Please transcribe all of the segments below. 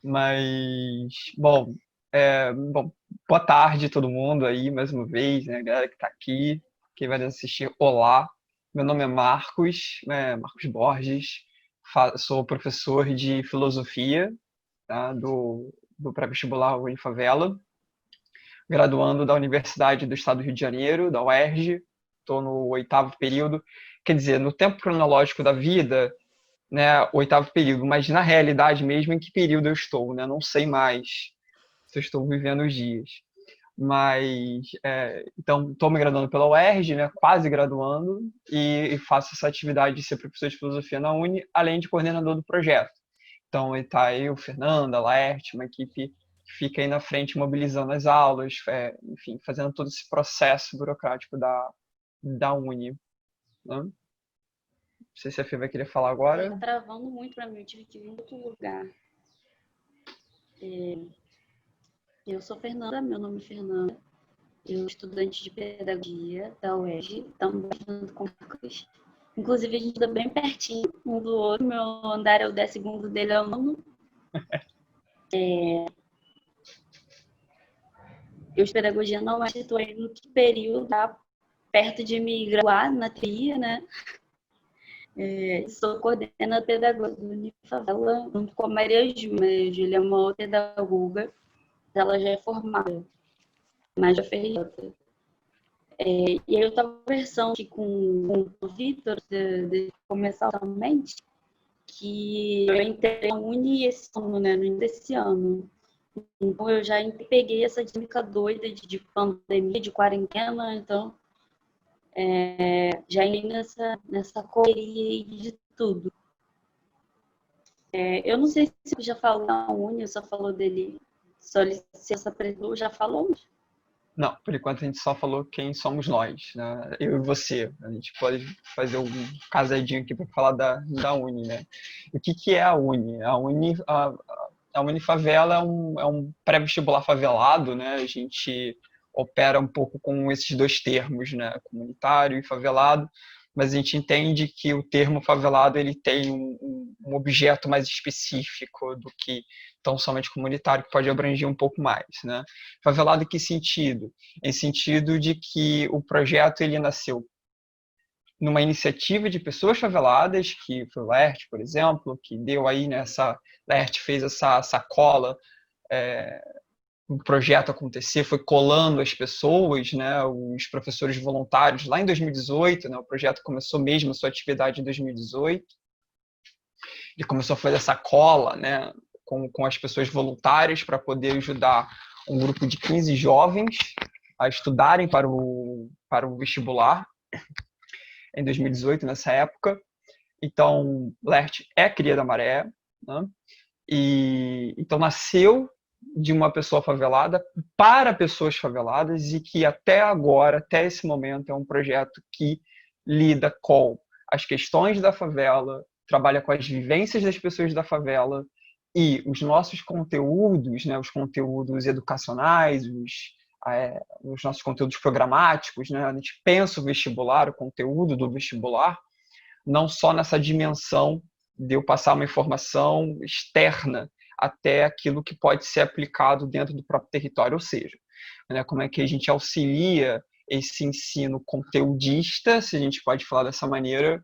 Mas, bom, boa tarde todo mundo aí, mais uma vez, né, galera que tá aqui, quem vai assistir, olá, meu nome é Marcos, Marcos Borges, sou professor de filosofia, tá, do pré-vestibular Unifavela, graduando da Universidade do Estado do Rio de Janeiro, da UERJ, estou no oitavo período, quer dizer, no tempo cronológico da vida, né, oitavo período, mas na realidade mesmo em que período eu estou, né, não sei mais se eu estou vivendo os dias. Mas, então, estou me graduando pela UERJ, né, quase graduando, e faço essa atividade de ser professor de filosofia na Uni, além de coordenador do projeto. Então, está eu, Fernanda, Laerte, uma equipe que fica aí na frente mobilizando as aulas, enfim, fazendo todo esse processo burocrático da Uni. Né? Não sei se a Fê vai querer falar agora. Tá travando muito para mim, eu tive que vir em outro lugar. Eu sou Fernanda, meu nome é Fernanda. Eu sou estudante de pedagogia da UERJ, também estudando com Marcos. Inclusive, a gente está bem pertinho um do outro. Meu andar é o 10º, dele é o nono. Eu de pedagogia não estou aí no que período, tá perto de me graduar na teoria, né? Sou coordenadora pedagógica do Unifavela, junto com a Maria Júlia. A Júlia é uma outra pedagoga, ela já é formada, mas já fez outra. E aí eu estava conversando aqui com o Vitor, de começar somente, que eu entrei na Uni esse ano, né, no início desse ano. Então eu já peguei essa dinâmica doida de pandemia, de quarentena, então já entrei nessa correria de tudo. Eu não sei se você já falou na Uni, só falou dele, só licença apresentou, já falou? Não, por enquanto a gente só falou quem somos nós, né? Eu e você. A gente pode fazer um casadinho aqui para falar da Uni, né? O que é a Uni? A Unifavela é um pré-vestibular favelado, né? A gente opera um pouco com esses dois termos, né? Comunitário e favelado, mas a gente entende que o termo favelado ele tem um objeto mais específico do que tão somente comunitário, que pode abranger um pouco mais, né? Favelado em que sentido? Em sentido de que o projeto ele nasceu numa iniciativa de pessoas faveladas, que foi o Laerte, por exemplo, que deu aí nessa. Laerte fez essa sacola, o projeto acontecer, foi colando as pessoas, né, os professores voluntários lá em 2018, né, o projeto começou mesmo a sua atividade em 2018, ele começou a fazer essa cola, né, com as pessoas voluntárias para poder ajudar um grupo de 15 jovens a estudarem para o vestibular em 2018, nessa época. Então, Lert é cria da Maré, né? E então nasceu de uma pessoa favelada para pessoas faveladas e que até agora, até esse momento, é um projeto que lida com as questões da favela, trabalha com as vivências das pessoas da favela e os nossos conteúdos, né, os conteúdos educacionais, os nossos conteúdos programáticos, né, a gente pensa o vestibular, o conteúdo do vestibular, não só nessa dimensão de eu passar uma informação externa até aquilo que pode ser aplicado dentro do próprio território, ou seja, né, como é que a gente auxilia esse ensino conteudista, se a gente pode falar dessa maneira,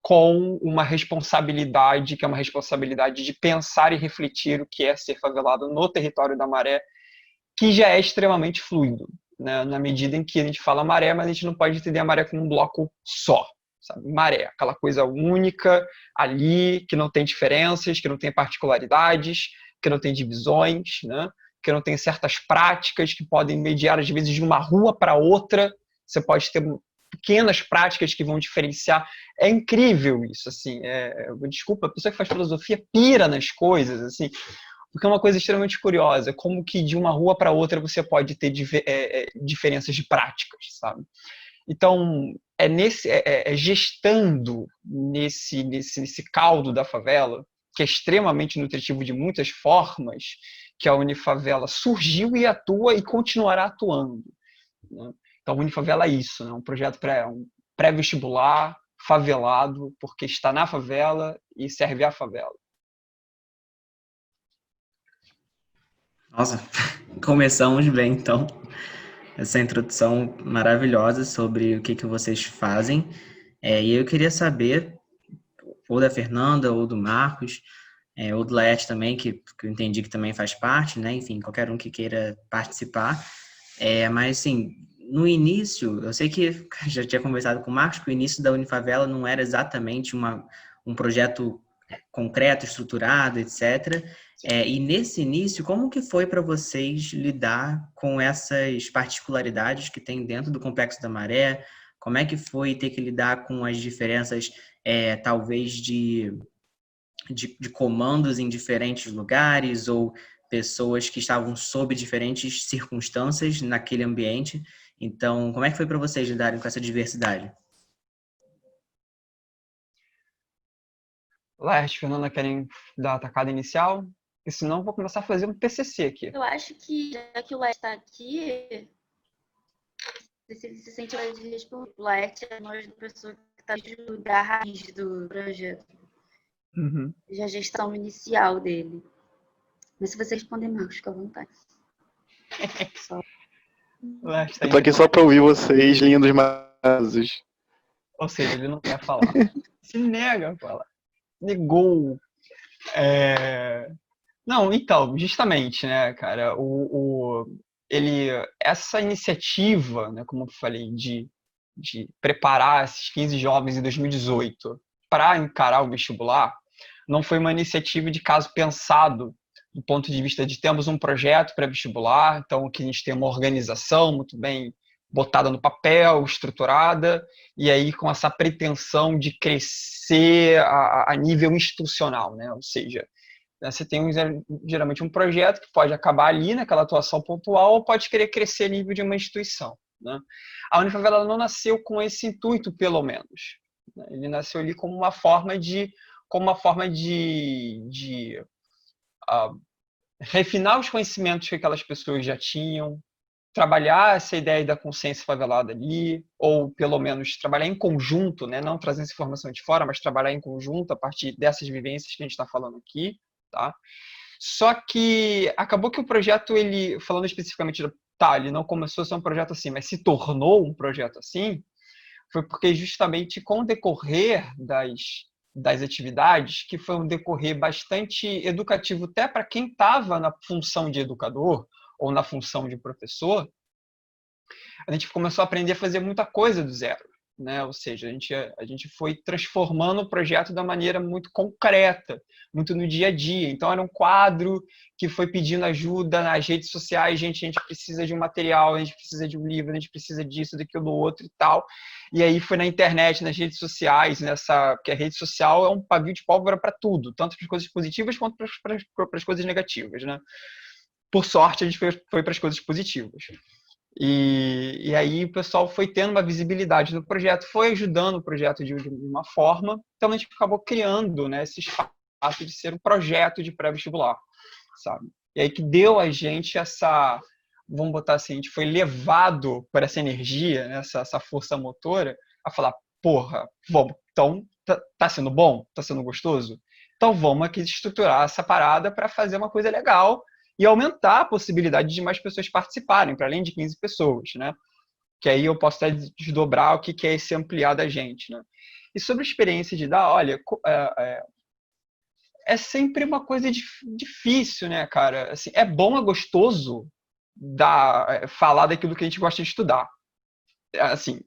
com uma responsabilidade, que é uma responsabilidade de pensar e refletir o que é ser favelado no território da Maré, que já é extremamente fluido, né? Na medida em que a gente fala maré, mas a gente não pode entender a maré como um bloco só. Sabe? Maré, aquela coisa única ali, que não tem diferenças, que não tem particularidades, que não tem divisões, né? Que não tem certas práticas que podem mediar, às vezes, de uma rua para outra. Você pode ter pequenas práticas que vão diferenciar. É incrível isso, assim. Desculpa, a pessoa que faz filosofia pira nas coisas, assim, porque é uma coisa extremamente curiosa, como que de uma rua para outra você pode ter diferenças de práticas, sabe? Então, é gestando nesse caldo da favela, que é extremamente nutritivo de muitas formas, que a Unifavela surgiu e atua e continuará atuando. Né? Então, a Unifavela é isso, né? Um projeto um pré-vestibular, favelado, porque está na favela e serve à favela. Nossa, começamos bem, então. Essa introdução maravilhosa sobre o que vocês fazem. E eu queria saber, ou da Fernanda, ou do Marcos, ou do Laerte também, que eu entendi que também faz parte, né? Enfim, qualquer um que queira participar. Mas, assim, no início, eu sei que já tinha conversado com o Marcos, que o início da Unifavela não era exatamente um projeto concreto, estruturado, etc. E nesse início, como que foi para vocês lidar com essas particularidades que tem dentro do Complexo da Maré? Como é que foi ter que lidar com as diferenças, talvez, de comandos em diferentes lugares ou pessoas que estavam sob diferentes circunstâncias naquele ambiente? Então, como é que foi para vocês lidarem com essa diversidade? Laerte, Fernanda, querem dar a tacada inicial? Porque senão eu vou começar a fazer um TCC aqui. Eu acho que, já que o Laerte está aqui, se ele se sente mais de responder. O Laerte é uma pessoa que está da raiz do projeto, Uhum. já a gestão inicial dele. Mas se você responder, Marcos, fica à vontade. Só. Laerte tá Eu tô aqui só pra ouvir vocês, lindos maravilhosos. Ou seja, ele não quer falar. Se nega a falar. Negou. Não, então, justamente, né, cara, essa iniciativa, né, como eu falei, de preparar esses 15 jovens em 2018 para encarar o vestibular, não foi uma iniciativa de caso pensado do ponto de vista de temos um projeto pré-vestibular, então que a gente tem uma organização muito bem botada no papel, estruturada, e aí com essa pretensão de crescer a nível institucional, né? Ou seja, você tem geralmente um projeto que pode acabar ali naquela atuação pontual ou pode querer crescer a nível de uma instituição, né? A Unifavela não nasceu com esse intuito, pelo menos. Ele nasceu ali como uma forma de uh, refinar os conhecimentos que aquelas pessoas já tinham, trabalhar essa ideia da consciência favelada ali, ou pelo menos trabalhar em conjunto, né? Não trazer essa informação de fora, mas trabalhar em conjunto a partir dessas vivências que a gente está falando aqui, tá? Só que acabou que o projeto, ele, falando especificamente ele não começou a ser um projeto assim, mas se tornou um projeto assim, foi porque justamente com o decorrer das atividades, que foi um decorrer bastante educativo até para quem estava na função de educador ou na função de professor, a gente começou a aprender a fazer muita coisa do zero, né? Ou seja, a gente foi transformando o projeto da maneira muito concreta, muito no dia a dia. Então, era um quadro que foi pedindo ajuda nas redes sociais, a gente precisa de um material, a gente precisa de um livro, a gente precisa disso, daquilo, do outro e tal. E aí foi na internet, nas redes sociais, porque a rede social é um pavio de pólvora para tudo, tanto para as coisas positivas quanto para as coisas negativas, né? Por sorte, a gente foi para as coisas positivas. E aí o pessoal foi tendo uma visibilidade no projeto, foi ajudando o projeto de uma forma, então a gente acabou criando, né, esse espaço de ser um projeto de pré-vestibular, sabe? E aí que deu a gente vamos botar assim, a gente foi levado por essa energia, né, essa força motora, a falar, porra, bom, então tá sendo bom? Tá sendo gostoso? Então vamos aqui estruturar essa parada para fazer uma coisa legal e aumentar a possibilidade de mais pessoas participarem, para além de 15 pessoas, né? Que aí eu posso até desdobrar o que é esse ampliar da gente, né? E sobre a experiência de dar, olha, é sempre uma coisa difícil, né, cara? Assim, é bom, é gostoso falar daquilo que a gente gosta de estudar. Assim,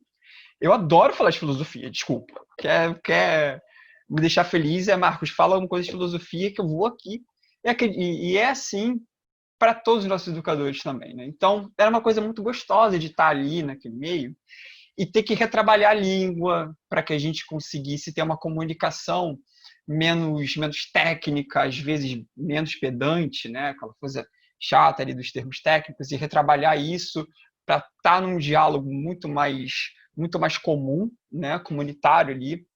eu adoro falar de filosofia, desculpa. Quer me deixar feliz, Marcos, fala uma coisa de filosofia que eu vou aqui. E é assim para todos os nossos educadores também, né? Então, era uma coisa muito gostosa de estar ali naquele meio e ter que retrabalhar a língua para que a gente conseguisse ter uma comunicação menos técnica, às vezes menos pedante, né? Aquela coisa chata ali dos termos técnicos e retrabalhar isso para estar num diálogo muito mais comum, né? Comunitário ali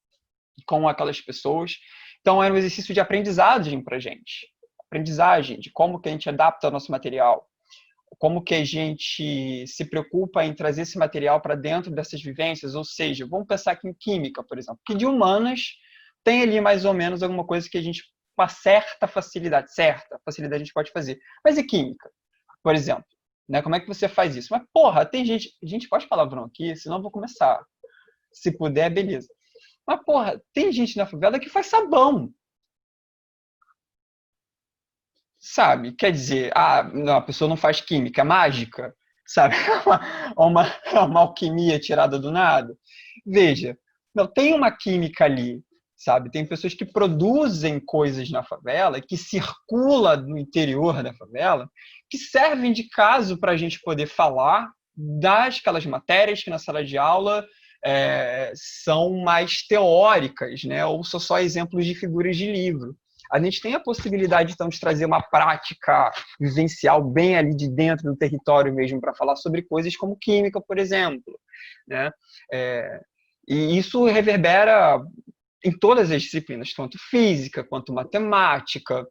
com aquelas pessoas. Então, era um exercício de aprendizagem para a gente. Aprendizagem de como que a gente adapta o nosso material, como que a gente se preocupa em trazer esse material para dentro dessas vivências, ou seja, vamos pensar aqui em química, por exemplo, que de humanas tem ali mais ou menos alguma coisa que a gente, com uma certa facilidade a gente pode fazer. Mas e química? Por exemplo, né? Como é que você faz isso? Mas, porra, tem gente... Gente, pode palavrão aqui, senão eu vou começar. Se puder, beleza. Mas, porra, tem gente na favela que faz sabão. Sabe? Quer dizer, não, a pessoa não faz química, é mágica, sabe? Uma alquimia tirada do nada. Veja, não tem uma química ali, sabe? Tem pessoas que produzem coisas na favela, que circula no interior da favela, que servem de caso para a gente poder falar aquelas matérias que na sala de aula são mais teóricas, né? Ou são só exemplos de figuras de livro. A gente tem a possibilidade, então, de trazer uma prática vivencial bem ali de dentro do território mesmo, para falar sobre coisas como química, por exemplo, né? E isso reverbera em todas as disciplinas, tanto física, quanto matemática,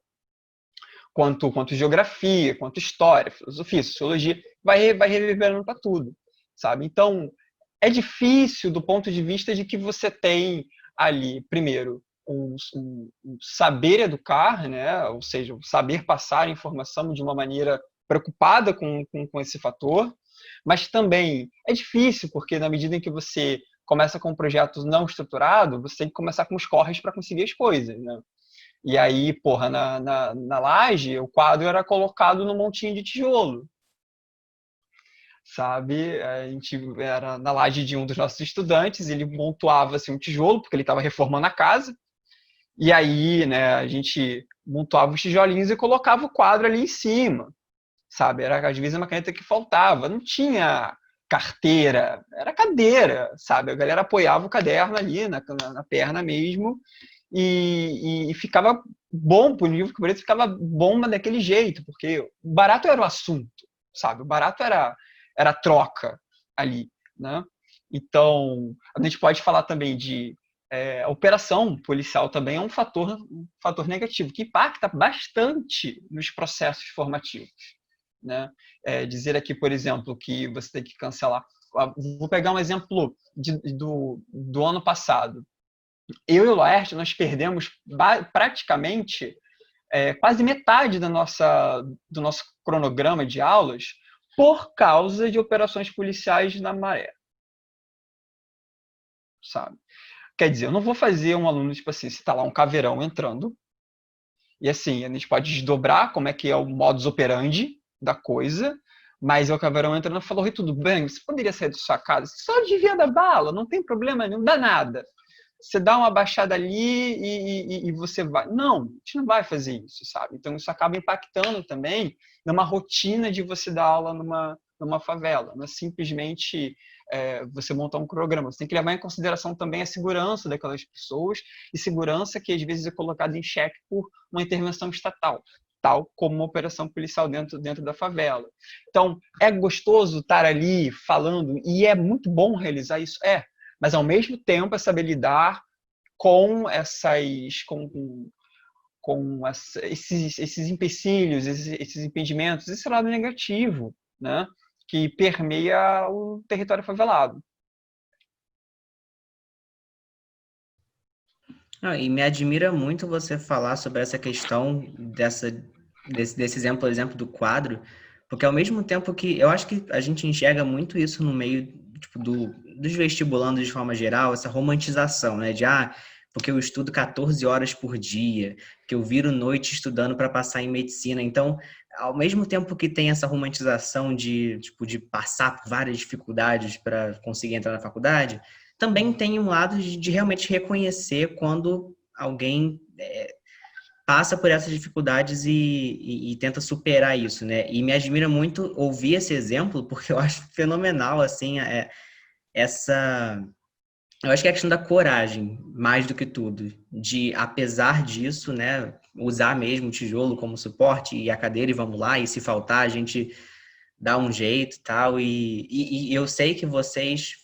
quanto geografia, quanto história, filosofia, sociologia, vai reverberando para tudo, sabe? Então, é difícil do ponto de vista de que você tem ali, primeiro, um saber educar, né? Ou seja, o saber passar a informação de uma maneira preocupada com esse fator, mas também é difícil, porque na medida em que você começa com um projeto não estruturado, você tem que começar com os corres para conseguir as coisas, né? E aí, porra, na laje, o quadro era colocado num montinho de tijolo, sabe? A gente era na laje de um dos nossos estudantes, ele montuava assim, um tijolo, porque ele estava reformando a casa, e aí, né, a gente montava os tijolinhos e colocava o quadro ali em cima, sabe? Era, às vezes, uma caneta que faltava. Não tinha carteira, era cadeira, sabe? A galera apoiava o caderno ali na perna mesmo e ficava bom, por livro que pareça, ficava bom daquele jeito, porque o barato era o assunto, sabe? O barato era a troca ali, né? Então, a gente pode falar também de a operação policial também é um fator negativo, que impacta bastante nos processos formativos, né? Dizer aqui, por exemplo, que você tem que cancelar. Vou pegar um exemplo do ano passado. Eu e o Laerte, nós perdemos praticamente quase metade do nosso cronograma de aulas por causa de operações policiais na Maré, sabe? Quer dizer, eu não vou fazer um aluno, tipo assim, se tá lá um caveirão entrando, e assim, a gente pode desdobrar como é que é o modus operandi da coisa, mas o caveirão entrando e falou, Rui, tudo bem, você poderia sair da sua casa, você só desvia da bala, não tem problema nenhum, não dá nada. Você dá uma baixada ali e você vai. Não, a gente não vai fazer isso, sabe? Então isso acaba impactando também numa rotina de você dar aula numa favela. Não é simplesmente você montar um programa. Você tem que levar em consideração também a segurança daquelas pessoas e segurança que às vezes é colocada em xeque por uma intervenção estatal, tal como uma operação policial dentro da favela. Então, é gostoso estar ali falando e é muito bom realizar isso? Mas, ao mesmo tempo, é saber lidar com esses empecilhos, esses impedimentos, esse lado negativo, né, que permeia o território favelado. E me admira muito você falar sobre essa questão desse exemplo do quadro, porque ao mesmo tempo que eu acho que a gente enxerga muito isso no meio tipo, dos vestibulandos de forma geral, essa romantização, né? Porque eu estudo 14 horas por dia, que eu viro noite estudando para passar em medicina. Então, ao mesmo tempo que tem essa romantização de passar por várias dificuldades para conseguir entrar na faculdade, também tem um lado de realmente reconhecer quando alguém passa por essas dificuldades e tenta superar isso, né? E me admira muito ouvir esse exemplo, porque eu acho fenomenal, assim, eu acho que é a questão da coragem, mais do que tudo, de, apesar disso, né, usar mesmo o tijolo como suporte e a cadeira e vamos lá, e se faltar a gente dá um jeito e tal, e eu sei que vocês,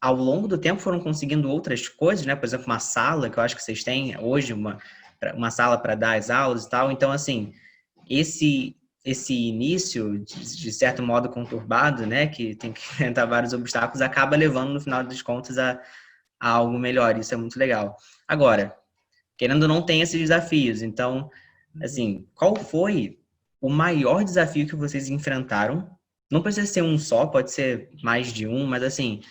ao longo do tempo, foram conseguindo outras coisas, né, por exemplo, uma sala, que eu acho que vocês têm hoje, uma sala para dar as aulas e tal, então, assim, esse início, de certo modo conturbado, né, que tem que enfrentar vários obstáculos, acaba levando, no final das contas, a algo melhor, isso é muito legal. Agora, querendo ou não, tem esses desafios, então, assim, qual foi o maior desafio que vocês enfrentaram? Não precisa ser um só, pode ser mais de um, mas assim,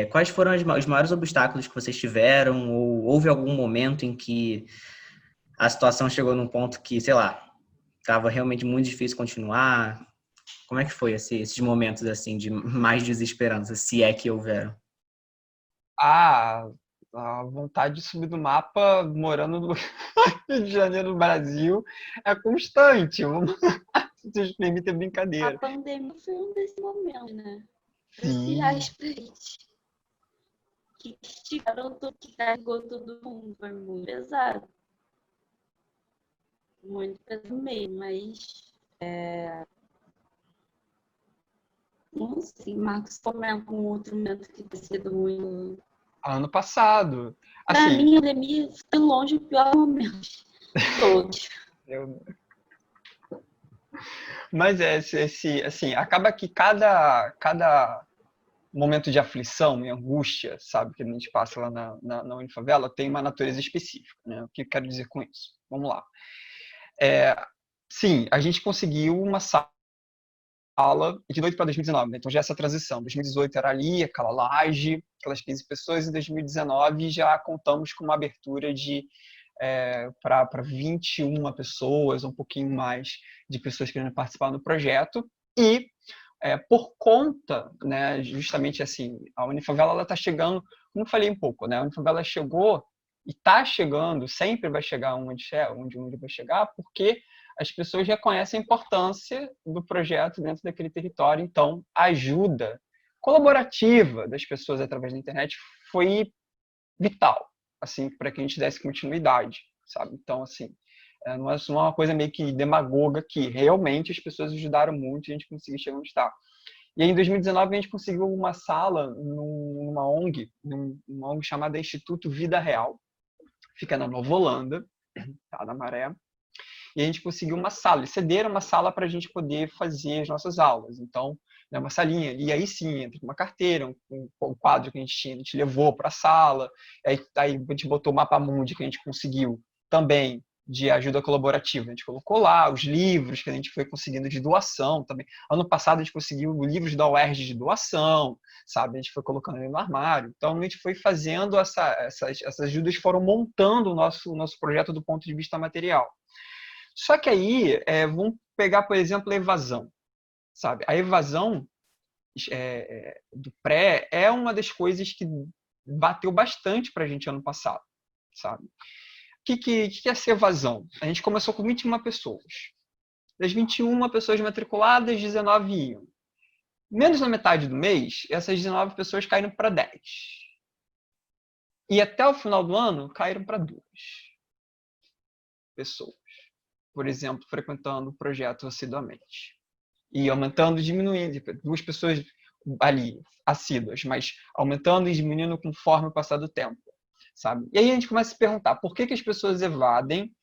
quais foram os maiores obstáculos que vocês tiveram? Ou houve algum momento em que a situação chegou num ponto que, sei lá, estava realmente muito difícil continuar? Como é que foi esses momentos assim de mais desesperança, se é que houveram? Ah, a vontade de subir do mapa morando no Rio de Janeiro, no Brasil, é constante. Se vocês permitem a A brincadeira. pandemia foi um desses momentos, né? Sim, Cruciais pra gente. Que esticaram tudo, que carregou todo mundo. Foi muito pesado. Muito pesado mesmo, mas não sei, Marcos comenta um outro momento que tem sido muito. ano passado. Pra Assim, mim, a pandemia foi longe o pior momento de todos. eu mas assim, acaba que cada momento de aflição e angústia, sabe, que a gente passa lá na Unifavela, tem uma natureza específica, né? O que eu quero dizer com isso? Vamos lá. Sim, a gente conseguiu uma sala de 2018 para 2019, né? Então já essa transição. 2018 era ali, aquela laje, aquelas 15 pessoas, em 2019 já contamos com uma abertura de para 21 pessoas, um pouquinho mais de pessoas querendo participar do projeto. E por conta, né, justamente assim, a Unifavela está chegando, como eu falei um pouco, né, a Unifavela chegou e está chegando, sempre vai chegar onde vai chegar, porque as pessoas reconhecem a importância do projeto dentro daquele território. Então, a ajuda colaborativa das pessoas através da internet foi vital, assim, para que a gente desse continuidade, sabe? Então, assim, não é uma coisa meio que demagoga que realmente as pessoas ajudaram muito e a gente conseguiu chegar onde está. E aí, em 2019 a gente conseguiu uma sala numa ONG, numa ONG chamada Instituto Vida Real, fica na Nova Holanda, tá, na Maré. E a gente conseguiu uma sala, eles cederam uma sala para a gente poder fazer as nossas aulas. Então, né, uma salinha, e aí sim, entra uma carteira, um quadro que a gente tinha, a gente levou para a sala, aí a gente botou o mapa mundi que a gente conseguiu também de ajuda colaborativa. A gente colocou lá os livros que a gente foi conseguindo de doação também. Ano passado a gente conseguiu livros da UERJ de doação, sabe? A gente foi colocando ali no armário. Então a gente foi fazendo essas ajudas, foram montando o nosso projeto do ponto de vista material. Só que aí, vamos pegar, por exemplo, a evasão, sabe? A evasão do pré é uma das coisas que bateu bastante para a gente ano passado, sabe? O que é essa evasão? A gente começou com 21 pessoas. Das 21 pessoas matriculadas, 19 iam. Menos da metade do mês, essas 19 pessoas caíram para 10. E até o final do ano, caíram para 2 pessoas, por exemplo, frequentando o projeto assiduamente. E aumentando e diminuindo, 2 pessoas ali, assíduas, mas aumentando e diminuindo conforme o passar do tempo, sabe? E aí a gente começa a se perguntar, por que as pessoas evadem?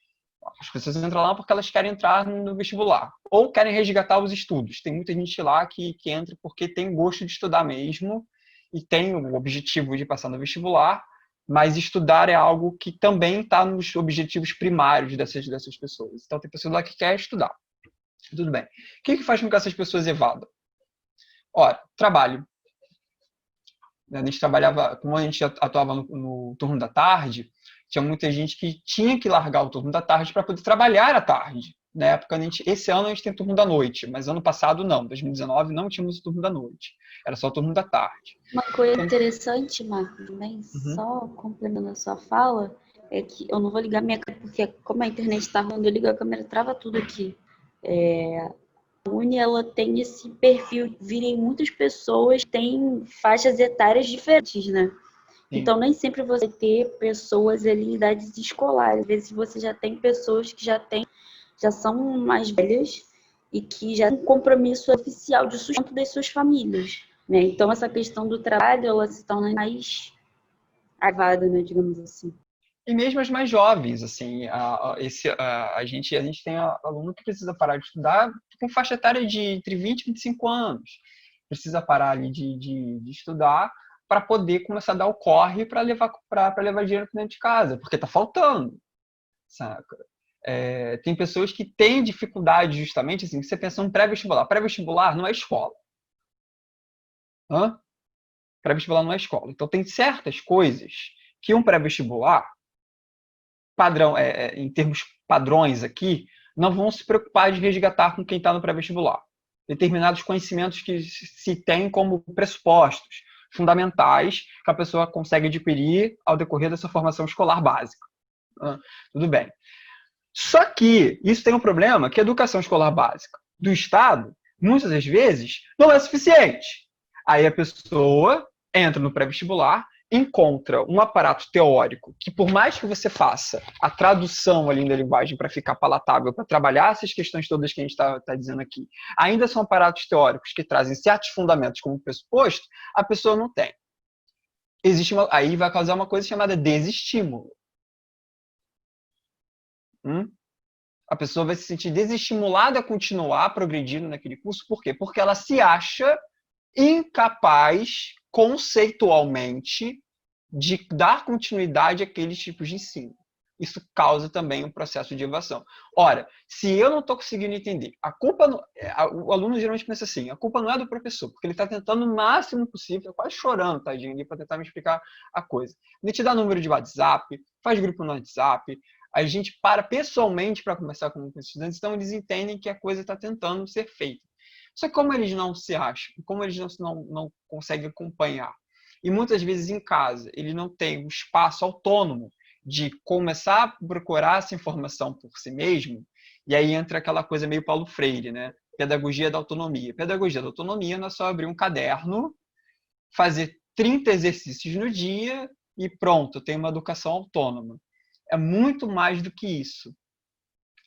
As pessoas entram lá porque elas querem entrar no vestibular, ou querem resgatar os estudos. Tem muita gente lá que entra porque tem gosto de estudar mesmo, e tem o objetivo de passar no vestibular, mas estudar é algo que também está nos objetivos primários dessas pessoas. Então tem pessoas lá que querem estudar. Tudo bem. O que faz com que essas pessoas evadam? Ora, trabalho. A gente trabalhava, como a gente atuava no turno da tarde, tinha muita gente que tinha que largar o turno da tarde para poder trabalhar à tarde. Na época, esse ano a gente tem turno da noite, mas ano passado não, 2019 não tínhamos o turno da noite, era só o turno da tarde. Uma coisa interessante, Marco, também, Uhum. só complementando a sua fala, é que eu não vou ligar minha câmera, porque como a internet está ruim, eu ligo a câmera, trava tudo aqui. A Uni, ela tem esse perfil, virem muitas pessoas, têm faixas etárias diferentes, né? Sim. Então, nem sempre você vai ter pessoas ali em idades escolares. Às vezes você já tem pessoas que já são mais velhas e que já têm um compromisso oficial de sustento das suas famílias, né? Então, essa questão do trabalho, ela se torna mais agravada, né, digamos assim. E mesmo as mais jovens, assim, a gente tem aluno que precisa parar de estudar com faixa etária de entre 20 e 25 anos. Precisa parar ali de estudar para poder começar a dar o corre para levar dinheiro para dentro de casa, porque está faltando, saca? Tem pessoas que têm dificuldade justamente, assim, você pensa em um pré-vestibular. Pré-vestibular não é escola. Pré-vestibular não é escola. Então, tem certas coisas que um pré-vestibular, padrão, em termos padrões aqui, não vão se preocupar de resgatar com quem está no pré-vestibular. Determinados conhecimentos que se tem como pressupostos fundamentais que a pessoa consegue adquirir ao decorrer dessa formação escolar básica. Tudo bem. Só que isso tem um problema, que a educação escolar básica do Estado, muitas das vezes, não é suficiente. Aí a pessoa entra no pré-vestibular, encontra um aparato teórico que, por mais que você faça a tradução ali da linguagem para ficar palatável, para trabalhar essas questões todas que a gente está dizendo aqui, ainda são aparatos teóricos que trazem certos fundamentos como pressuposto, a pessoa não tem. Aí vai causar uma coisa chamada desestímulo. A pessoa vai se sentir desestimulada a continuar progredindo naquele curso. Por quê? Porque ela se acha incapaz, conceitualmente, de dar continuidade àqueles tipos de ensino. Isso causa também um processo de evasão. Ora, se eu não estou conseguindo entender, o aluno geralmente pensa assim, a culpa não é do professor, porque ele está tentando o máximo possível, quase chorando, tadinho, para tentar me explicar a coisa. Ele te dá número de WhatsApp, faz grupo no WhatsApp, a gente para pessoalmente para conversar com os estudantes, então eles entendem que a coisa está tentando ser feita. Só que como eles não se acham, como eles não conseguem acompanhar, e muitas vezes em casa ele não tem um espaço autônomo de começar a procurar essa informação por si mesmo, e aí entra aquela coisa meio Paulo Freire, né? Pedagogia da autonomia. Pedagogia da autonomia não é só abrir um caderno, fazer 30 exercícios no dia e pronto, tem uma educação autônoma. É muito mais do que isso,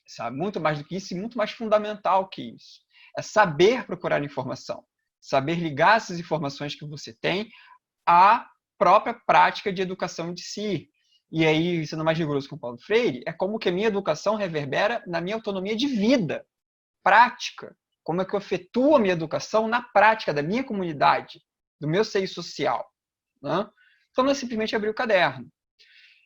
sabe? Muito mais do que isso e muito mais fundamental que isso. É saber procurar informação, saber ligar essas informações que você tem à própria prática de educação de si. E aí, sendo mais rigoroso com o Paulo Freire, é como que a minha educação reverbera na minha autonomia de vida, prática. Como é que eu efetuo a minha educação na prática da minha comunidade, do meu seio social. Né? Então, não é simplesmente abrir o caderno.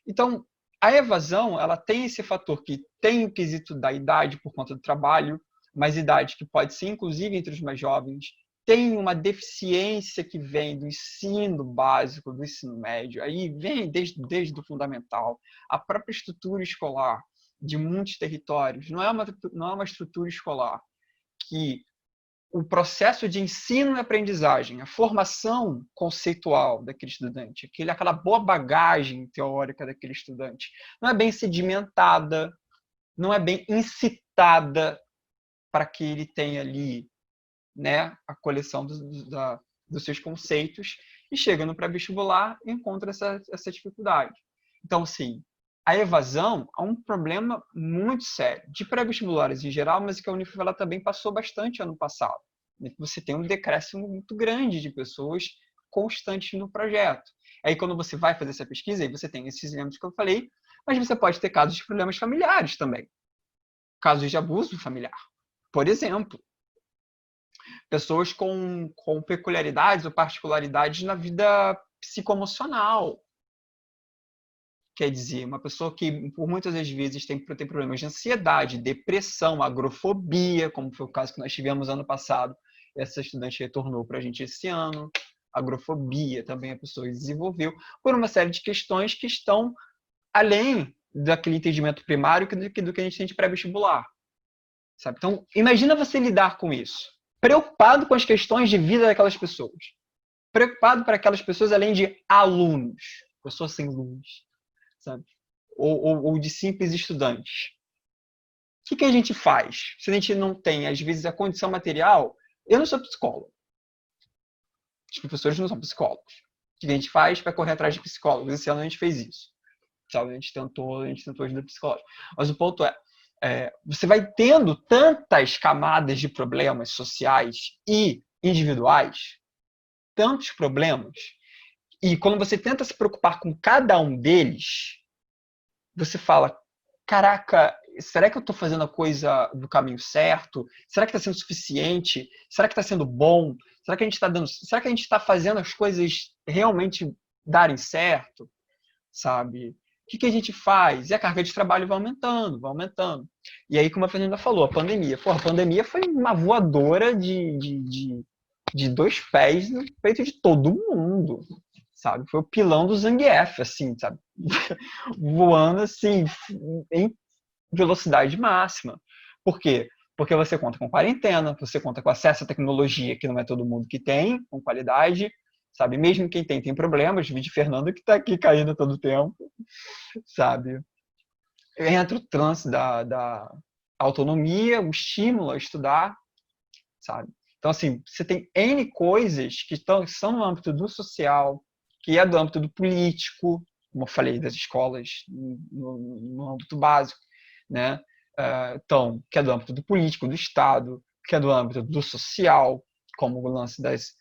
Então, a evasão, ela tem esse fator que tem o quesito da idade por conta do trabalho, mas idade que pode ser, inclusive, entre os mais jovens, tem uma deficiência que vem do ensino básico, do ensino médio, aí vem desde o fundamental. A própria estrutura escolar de muitos territórios não é uma estrutura escolar que o processo de ensino e aprendizagem, a formação conceitual daquele estudante, aquela boa bagagem teórica daquele estudante, não é bem sedimentada, não é bem incitada para que ele tenha ali, né, a coleção dos seus conceitos e chega no pré-vestibular e encontra essa dificuldade. Então, sim, a evasão é um problema muito sério, de pré-vestibulares em geral, mas que a Unifesp também passou bastante ano passado. Você tem um decréscimo muito grande de pessoas constantes no projeto. Aí, quando você vai fazer essa pesquisa, aí você tem esses exemplos que eu falei, mas você pode ter casos de problemas familiares também. Casos de abuso familiar, por exemplo. Pessoas com peculiaridades ou particularidades na vida psicoemocional. Quer dizer, uma pessoa que, por muitas das vezes, tem problemas de ansiedade, depressão, agrofobia, como foi o caso que nós tivemos ano passado. Essa estudante retornou para a gente esse ano. Agrofobia também a pessoa desenvolveu, por uma série de questões que estão além daquele entendimento primário do que a gente tem de pré-vestibular. Sabe? Então, imagina você lidar com isso. Preocupado com as questões de vida daquelas pessoas. Preocupado para aquelas pessoas além de alunos. Pessoas sem luz. Sabe? Ou de simples estudantes. O que a gente faz? Se a gente não tem, às vezes, a condição material... Eu não sou psicólogo. Os professores não são psicólogos. O que a gente faz para correr atrás de psicólogos? Esse ano a gente fez isso. Sabe? A gente tentou ajuda psicológica. Mas o ponto você vai tendo tantas camadas de problemas sociais e individuais, tantos problemas, e quando você tenta se preocupar com cada um deles, você fala, caraca, será que eu estou fazendo a coisa do caminho certo? Será que está sendo suficiente? Será que está sendo bom? Será que a gente está fazendo as coisas realmente darem certo? Sabe? que a gente faz? E a carga de trabalho vai aumentando, vai aumentando. E aí, como a Fernanda falou, a pandemia. Pô, a pandemia foi uma voadora de 2 pés no peito de todo mundo, sabe? Foi o pilão do Zangief, assim, sabe? Voando, assim, em velocidade máxima. Por quê? Porque você conta com quarentena, você conta com acesso à tecnologia, que não é todo mundo que tem, com qualidade, sabe? Mesmo quem tem problemas, vídeo Fernando que está aqui caindo todo o tempo, sabe? Entra o trânsito da autonomia, o estímulo a estudar, sabe? Então, assim, você tem N coisas que são no âmbito do social, que é do âmbito do político, como eu falei, das escolas no âmbito básico, né? Então, que é do âmbito do político, do Estado, que é do âmbito do social, como o lance das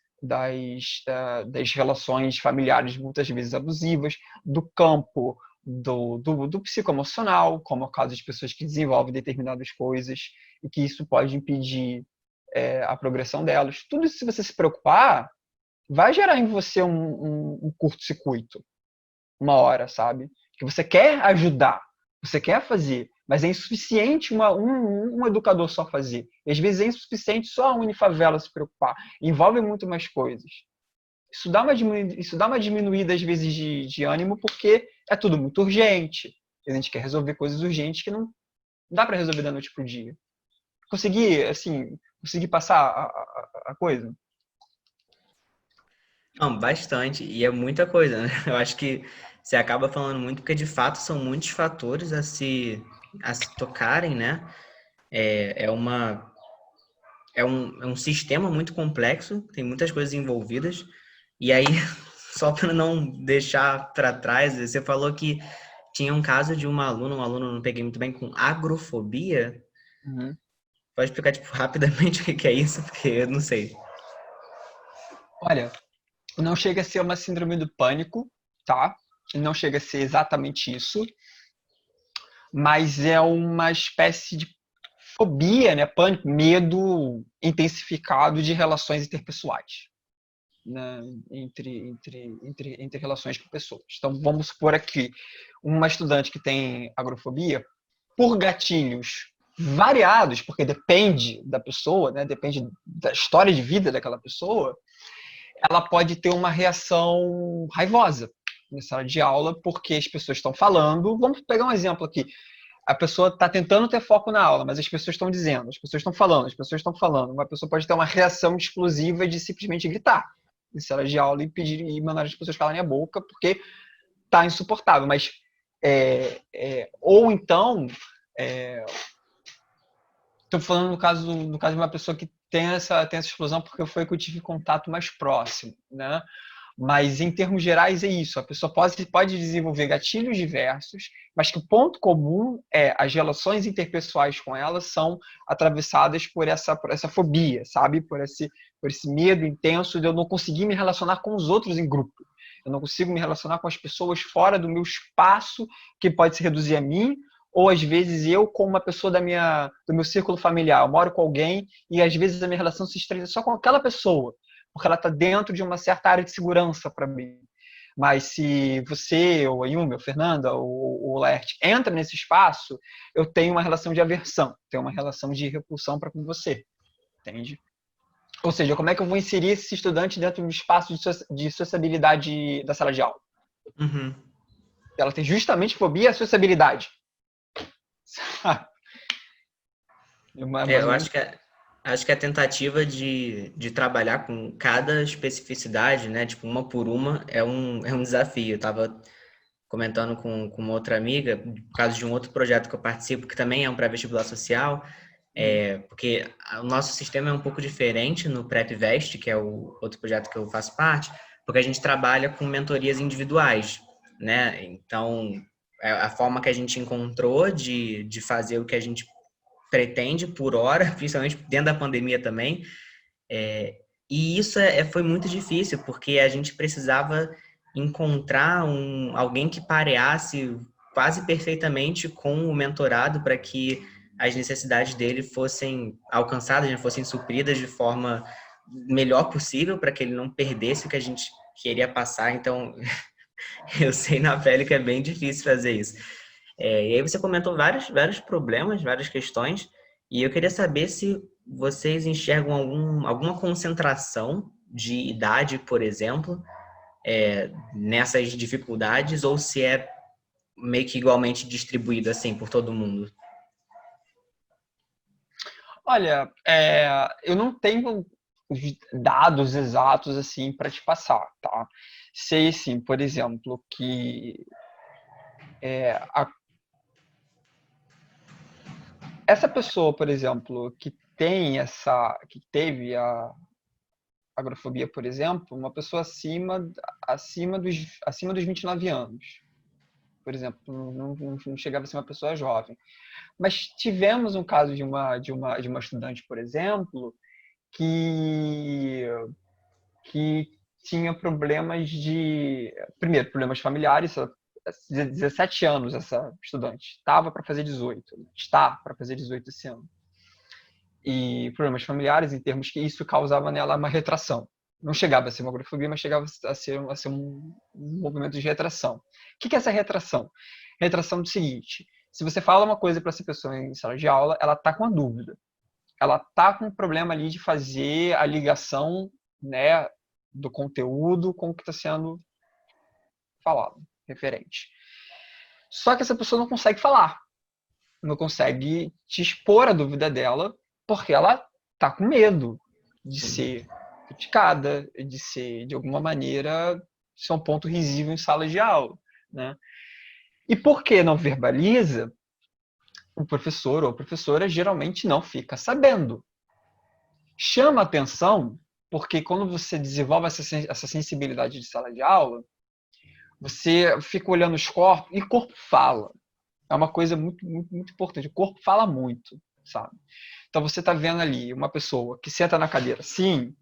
relações familiares muitas vezes abusivas, do campo do psicoemocional, como é o caso de pessoas que desenvolvem determinadas coisas e que isso pode impedir a progressão delas. Tudo isso, se você se preocupar, vai gerar em você um curto-circuito, uma hora, sabe? Que você quer ajudar, você quer fazer, mas é insuficiente um educador só fazer. E às vezes é insuficiente só a Unifavela se preocupar. Envolve muito mais coisas. Isso dá uma diminuída, às vezes, de ânimo, porque é tudo muito urgente. A gente quer resolver coisas urgentes que não dá para resolver da noite pro dia. Conseguir passar a coisa? Não, bastante. E é muita coisa, né? Eu acho que você acaba falando muito porque, de fato, são muitos fatores a se tocarem, né? É um sistema muito complexo, tem muitas coisas envolvidas. E aí, só para não deixar para trás, você falou que tinha um caso de uma aluna, não peguei muito bem, com agrofobia. Uhum. Pode explicar, tipo, rapidamente o que é isso? Porque eu não sei. Olha, não chega a ser uma síndrome do pânico, tá? Não chega a ser exatamente isso, mas é uma espécie de fobia, né? Pânico, medo intensificado de relações interpessoais, né? Entre relações com pessoas. Então, vamos supor aqui uma estudante que tem agrofobia, por gatilhos variados, porque depende da pessoa, né? Depende da história de vida daquela pessoa, ela pode ter uma reação raivosa na sala de aula, porque as pessoas estão falando. Vamos pegar um exemplo aqui. A pessoa está tentando ter foco na aula, mas as pessoas estão dizendo, as pessoas estão falando, as pessoas estão falando. Uma pessoa pode ter uma reação explosiva de simplesmente gritar em sala de aula e mandar as pessoas calarem a boca, porque está insuportável. Mas, ou então, estou falando no caso de uma pessoa que tem essa explosão porque foi que eu tive contato mais próximo, né? Mas, em termos gerais, é isso. A pessoa pode desenvolver gatilhos diversos, mas que o ponto comum é as relações interpessoais com ela são atravessadas por essa fobia, sabe? Por esse medo intenso de eu não conseguir me relacionar com os outros em grupo. Eu não consigo me relacionar com as pessoas fora do meu espaço, que pode se reduzir a mim, ou às vezes eu com uma pessoa do meu círculo familiar. Eu moro com alguém e às vezes a minha relação se estreita só com aquela pessoa, porque ela está dentro de uma certa área de segurança para mim. Mas se você, ou a Yumi, ou a Fernanda, ou o Laerte entra nesse espaço, eu tenho uma relação de aversão, tenho uma relação de repulsão para com você, entende? Ou seja, como é que eu vou inserir esse estudante dentro do espaço de sociabilidade da sala de aula? Uhum. Ela tem justamente fobia à sociabilidade. Eu acho que a tentativa de trabalhar com cada especificidade, né, tipo, uma por uma, é um desafio. Eu estava comentando com uma outra amiga, por causa de um outro projeto que eu participo, que também é um pré-vestibular social, porque o nosso sistema é um pouco diferente no PrepVest, que é o outro projeto que eu faço parte, porque a gente trabalha com mentorias individuais, né? Então, é a forma que a gente encontrou de fazer o que a gente pretende por hora, principalmente dentro da pandemia também. E isso foi muito difícil, porque a gente precisava encontrar alguém que pareasse quase perfeitamente com o mentorado para que as necessidades dele fossem alcançadas, né, fossem supridas de forma melhor possível, para que ele não perdesse o que a gente queria passar. Então, Eu sei na pele que é bem difícil fazer isso. E aí você comentou vários problemas, várias questões, e eu queria saber se vocês enxergam alguma concentração de idade, por exemplo, nessas dificuldades, ou se é meio que igualmente distribuído assim por todo mundo. Olha, eu não tenho os dados exatos assim para te passar, tá? Sei sim, por exemplo, que essa pessoa, por exemplo, que teve a agrofobia, por exemplo, uma pessoa acima dos 29 anos, por exemplo, não chegava a ser uma pessoa jovem. Mas tivemos um caso de uma estudante, por exemplo, que, que tinha primeiro, problemas familiares, 17 anos essa estudante, estava para fazer 18, está para fazer 18 esse ano. E problemas familiares em termos que isso causava nela uma retração. Não chegava a ser uma agorafobia, mas chegava a ser um movimento de retração. O que é essa retração? Retração do seguinte: se você fala uma coisa para essa pessoa em sala de aula, ela está com a dúvida. Ela está com um problema ali de fazer a ligação, né, do conteúdo com o que está sendo falado, referente. Só que essa pessoa não consegue falar, não consegue te expor a dúvida dela, porque ela está com medo de ser criticada, de ser, de alguma maneira, ser um ponto risível em sala de aula, né? E por que não verbaliza, o professor ou a professora geralmente não fica sabendo. Chama atenção, porque quando você desenvolve essa sensibilidade de sala de aula, você fica olhando os corpos, e o corpo fala. É uma coisa muito, muito, muito importante. O corpo fala muito, sabe? Então você está vendo ali uma pessoa que senta na cadeira assim,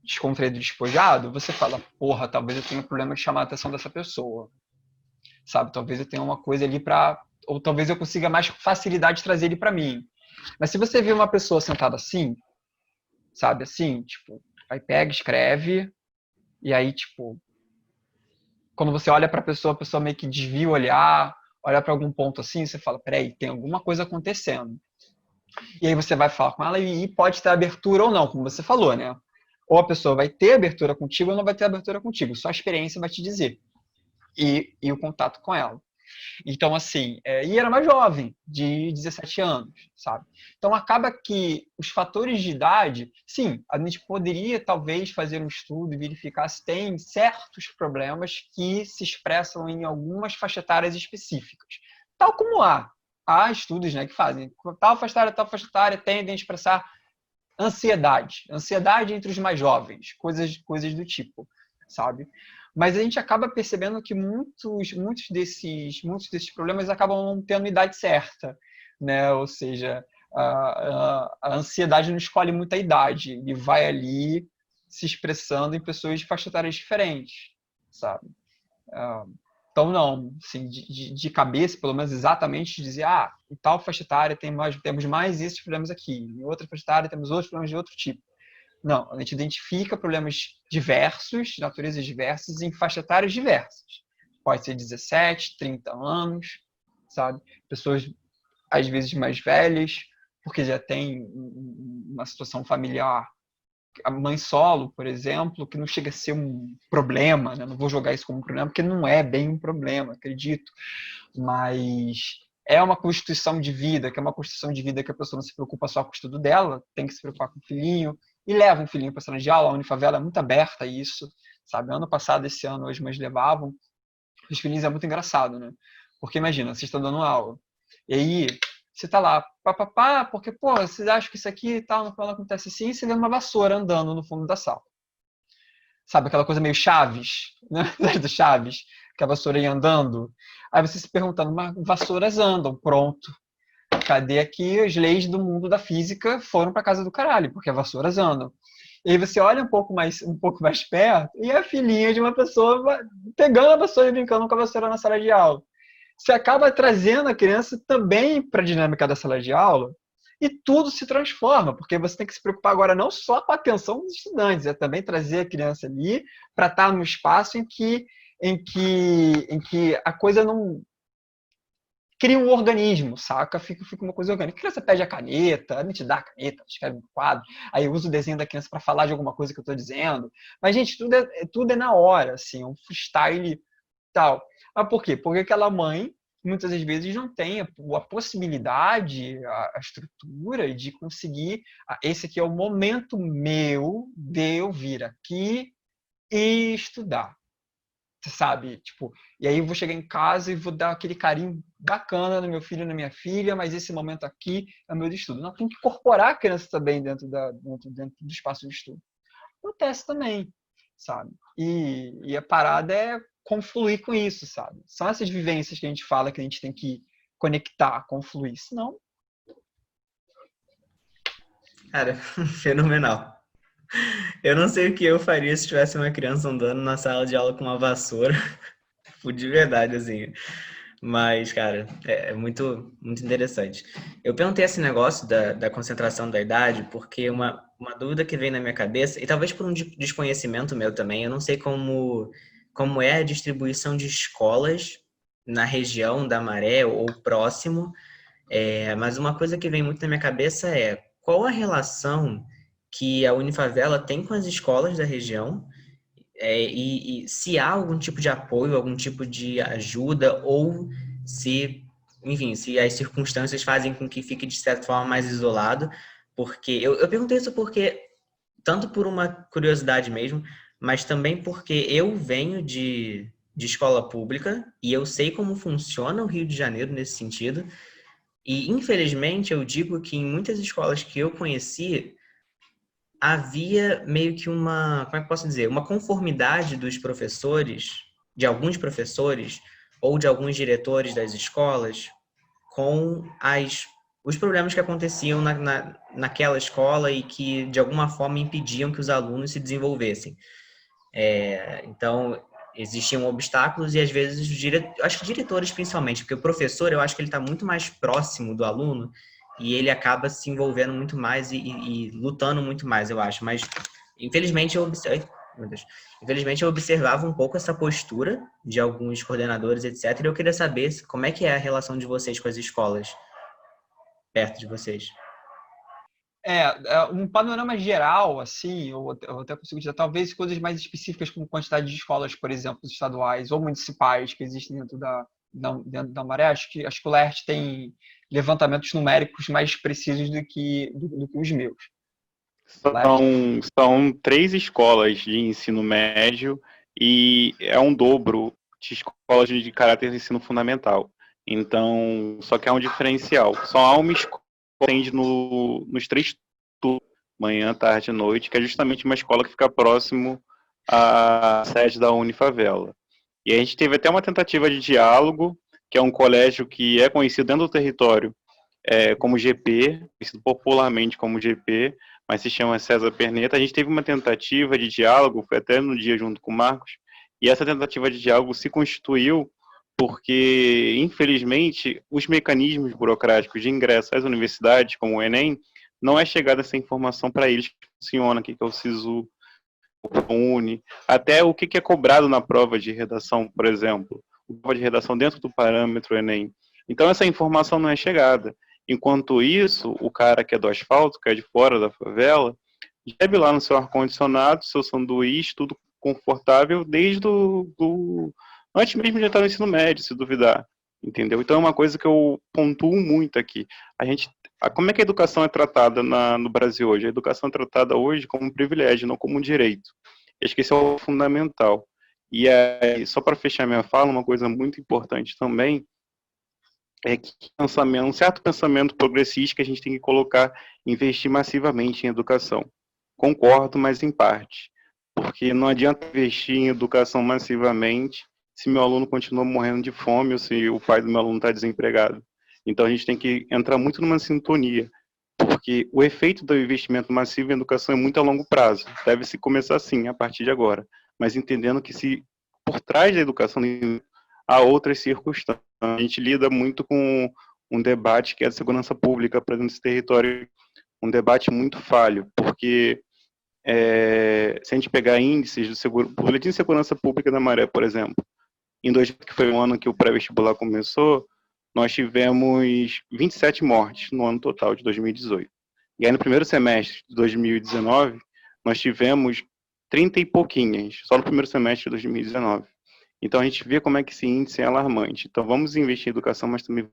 descontraído, despojado, você fala, porra, talvez eu tenha um problema de chamar a atenção dessa pessoa, sabe? Talvez eu tenha uma coisa ali para, ou talvez eu consiga mais facilidade de trazer ele para mim. Mas se você vê uma pessoa sentada assim, sabe, assim, tipo, aí pega, escreve, e aí, tipo, quando você olha para a pessoa meio que desvia o olhar, olha para algum ponto assim, você fala, peraí, tem alguma coisa acontecendo. E aí você vai falar com ela e pode ter abertura ou não, como você falou, né? Ou a pessoa vai ter abertura contigo ou não vai ter abertura contigo. Só a experiência vai te dizer. E o contato com ela. Então, assim, e era mais jovem, de 17 anos, sabe? Então, acaba que os fatores de idade, sim, a gente poderia talvez fazer um estudo e verificar se tem certos problemas que se expressam em algumas faixas etárias específicas. Tal como há estudos, né, que fazem. Tal faixa etária tendem a expressar ansiedade entre os mais jovens, coisas do tipo, sabe? Mas a gente acaba percebendo que muitos desses problemas acabam não tendo idade certa, né? Ou seja, a ansiedade não escolhe muita idade e vai ali se expressando em pessoas de faixa etárias diferentes, sabe? Então, não, assim, de cabeça, pelo menos exatamente, dizer, em tal faixa etária temos mais esses problemas aqui, em outra faixa etária temos outros problemas de outro tipo. Não, a gente identifica problemas diversos, de naturezas diversas, em faixa etárias diversas. Pode ser 17, 30 anos, sabe? Pessoas, às vezes, mais velhas, porque já tem uma situação familiar. A mãe solo, por exemplo, que não chega a ser um problema, né? Não vou jogar isso como um problema, porque não é bem um problema, acredito. Mas é uma constituição de vida, que é uma constituição de vida que a pessoa não se preocupa só com o estudo dela, tem que se preocupar com o filhinho, e leva um filhinho para a sala de aula. A Unifavela é muito aberta a isso, sabe? Ano passado, esse ano, as mães levavam. Os filhinhos é muito engraçado, né? Porque imagina, vocês estão dando aula, e aí você tá lá, papapá, porque, pô, vocês acham que isso aqui e tal, não acontece assim, e você vê uma vassoura andando no fundo da sala. Sabe, aquela coisa meio Chaves, né? Do Chaves, que a vassoura ia andando. Aí você se perguntando, mas vassouras andam, pronto. Cadê aqui as leis do mundo da física foram para casa do caralho, porque as vassouras andam. E aí você olha um pouco mais perto e é a filhinha de uma pessoa pegando a vassoura e brincando com a vassoura na sala de aula. Você acaba trazendo a criança também para a dinâmica da sala de aula e tudo se transforma, porque você tem que se preocupar agora não só com a atenção dos estudantes, é também trazer a criança ali para estar no espaço em que em que a coisa não cria um organismo, saca? Fica uma coisa orgânica. A criança pede a caneta, a gente dá a caneta, escreve no quadro, aí eu uso o desenho da criança para falar de alguma coisa que eu estou dizendo. Mas, gente, tudo é na hora, assim, um freestyle tal. Mas por quê? Porque aquela mãe, muitas das vezes, não tem a possibilidade, a estrutura de conseguir. Esse aqui é o momento meu de eu vir aqui e estudar. Você sabe? Tipo, e aí eu vou chegar em casa e vou dar aquele carinho bacana no meu filho e na minha filha, mas esse momento aqui é o meu de estudo. Não, tem que incorporar a criança também dentro do espaço de estudo. Acontece também, sabe? E a parada é confluir com isso, sabe? São essas vivências que a gente fala que a gente tem que conectar, confluir. Senão, Cara, fenomenal. Eu não sei o que eu faria se tivesse uma criança andando na sala de aula com uma vassoura. De verdade, assim. Mas, cara, é muito, muito interessante. Eu perguntei esse negócio da concentração da idade porque uma dúvida que vem na minha cabeça, e talvez por um desconhecimento meu também, eu não sei como é a distribuição de escolas na região da Maré ou próximo, mas uma coisa que vem muito na minha cabeça é qual a relação que a Unifavela tem com as escolas da região e se há algum tipo de apoio, algum tipo de ajuda, ou se, enfim, se as circunstâncias fazem com que fique, de certa forma, mais isolado. Porque eu perguntei isso porque, tanto por uma curiosidade mesmo, mas também porque eu venho de escola pública e eu sei como funciona o Rio de Janeiro nesse sentido. E, infelizmente, eu digo que em muitas escolas que eu conheci, havia meio que como é que eu posso dizer? Uma conformidade dos professores, de alguns professores, ou de alguns diretores das escolas, com os problemas que aconteciam naquela escola e que, de alguma forma, impediam que os alunos se desenvolvessem. Então, existiam obstáculos e, às vezes, acho que diretores principalmente, porque o professor, eu acho que ele está muito mais próximo do aluno e ele acaba se envolvendo muito mais e lutando muito mais, eu acho. Mas, infelizmente, meu Deus. Infelizmente, eu observava um pouco essa postura de alguns coordenadores, etc. E eu queria saber como é que é a relação de vocês com as escolas perto de vocês. Um panorama geral, assim, eu até consigo dizer, talvez coisas mais específicas, como quantidade de escolas, por exemplo, estaduais ou municipais que existem dentro da Maré. Acho que o LERT tem levantamentos numéricos mais precisos do que os meus. São 3 escolas de ensino médio e é um dobro de escolas de caráter de ensino fundamental. Então, só que há um diferencial. Só há uma escola que atende nos 3 turnos, manhã, tarde e noite, que é justamente uma escola que fica próximo à sede da Unifavela. E a gente teve até uma tentativa de diálogo, que é um colégio que é conhecido dentro do território como GP, conhecido popularmente como GP, mas se chama César Perneta. A gente teve uma tentativa de diálogo, foi até no dia junto com o Marcos, e essa tentativa de diálogo se constituiu porque, infelizmente, os mecanismos burocráticos de ingresso às universidades, como o Enem, não é chegada essa informação para eles que funciona, o que é o SISU, o UNE, até o que é cobrado na prova de redação, por exemplo, prova de redação dentro do parâmetro Enem. Então, essa informação não é chegada. Enquanto isso, o cara que é do asfalto, que é de fora da favela, bebe lá no seu ar-condicionado, seu sanduíche, tudo confortável, desde antes mesmo de entrar no ensino médio, se duvidar. Entendeu? Então é uma coisa que eu pontuo muito aqui. Como é que a educação é tratada no Brasil hoje? A educação é tratada hoje como um privilégio, não como um direito. Eu acho que esse é o fundamental. E aí, só para fechar minha fala, uma coisa muito importante também, é que um certo pensamento progressista que a gente tem que colocar, investir massivamente em educação. Concordo, mas em parte. Porque não adianta investir em educação massivamente se meu aluno continua morrendo de fome ou se o pai do meu aluno está desempregado. Então a gente tem que entrar muito numa sintonia, porque o efeito do investimento massivo em educação é muito a longo prazo. Deve-se começar sim, a partir de agora. Mas entendendo que se por trás da educação há outras circunstâncias. A gente lida muito com um debate que é a segurança pública presente nesse território, um debate muito falho, porque se a gente pegar índices do Boletim de Segurança Pública da Maré, por exemplo, que foi o ano que o pré-vestibular começou, nós tivemos 27 mortes no ano total de 2018. E aí no primeiro semestre de 2019, nós tivemos 30 e pouquinhas, só no primeiro semestre de 2019. Então a gente vê como é que esse índice é alarmante. Então vamos investir em educação, mas também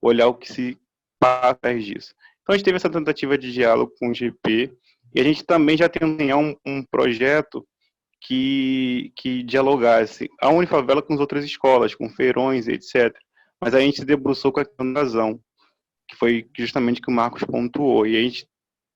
olhar o que se passa atrás disso. Então a gente teve essa tentativa de diálogo com o GP, e a gente também já tem um projeto que dialogasse a Unifavela com as outras escolas, com feirões, etc. Mas a gente se debruçou com a questão da razão, que foi justamente que o Marcos pontuou. E a gente,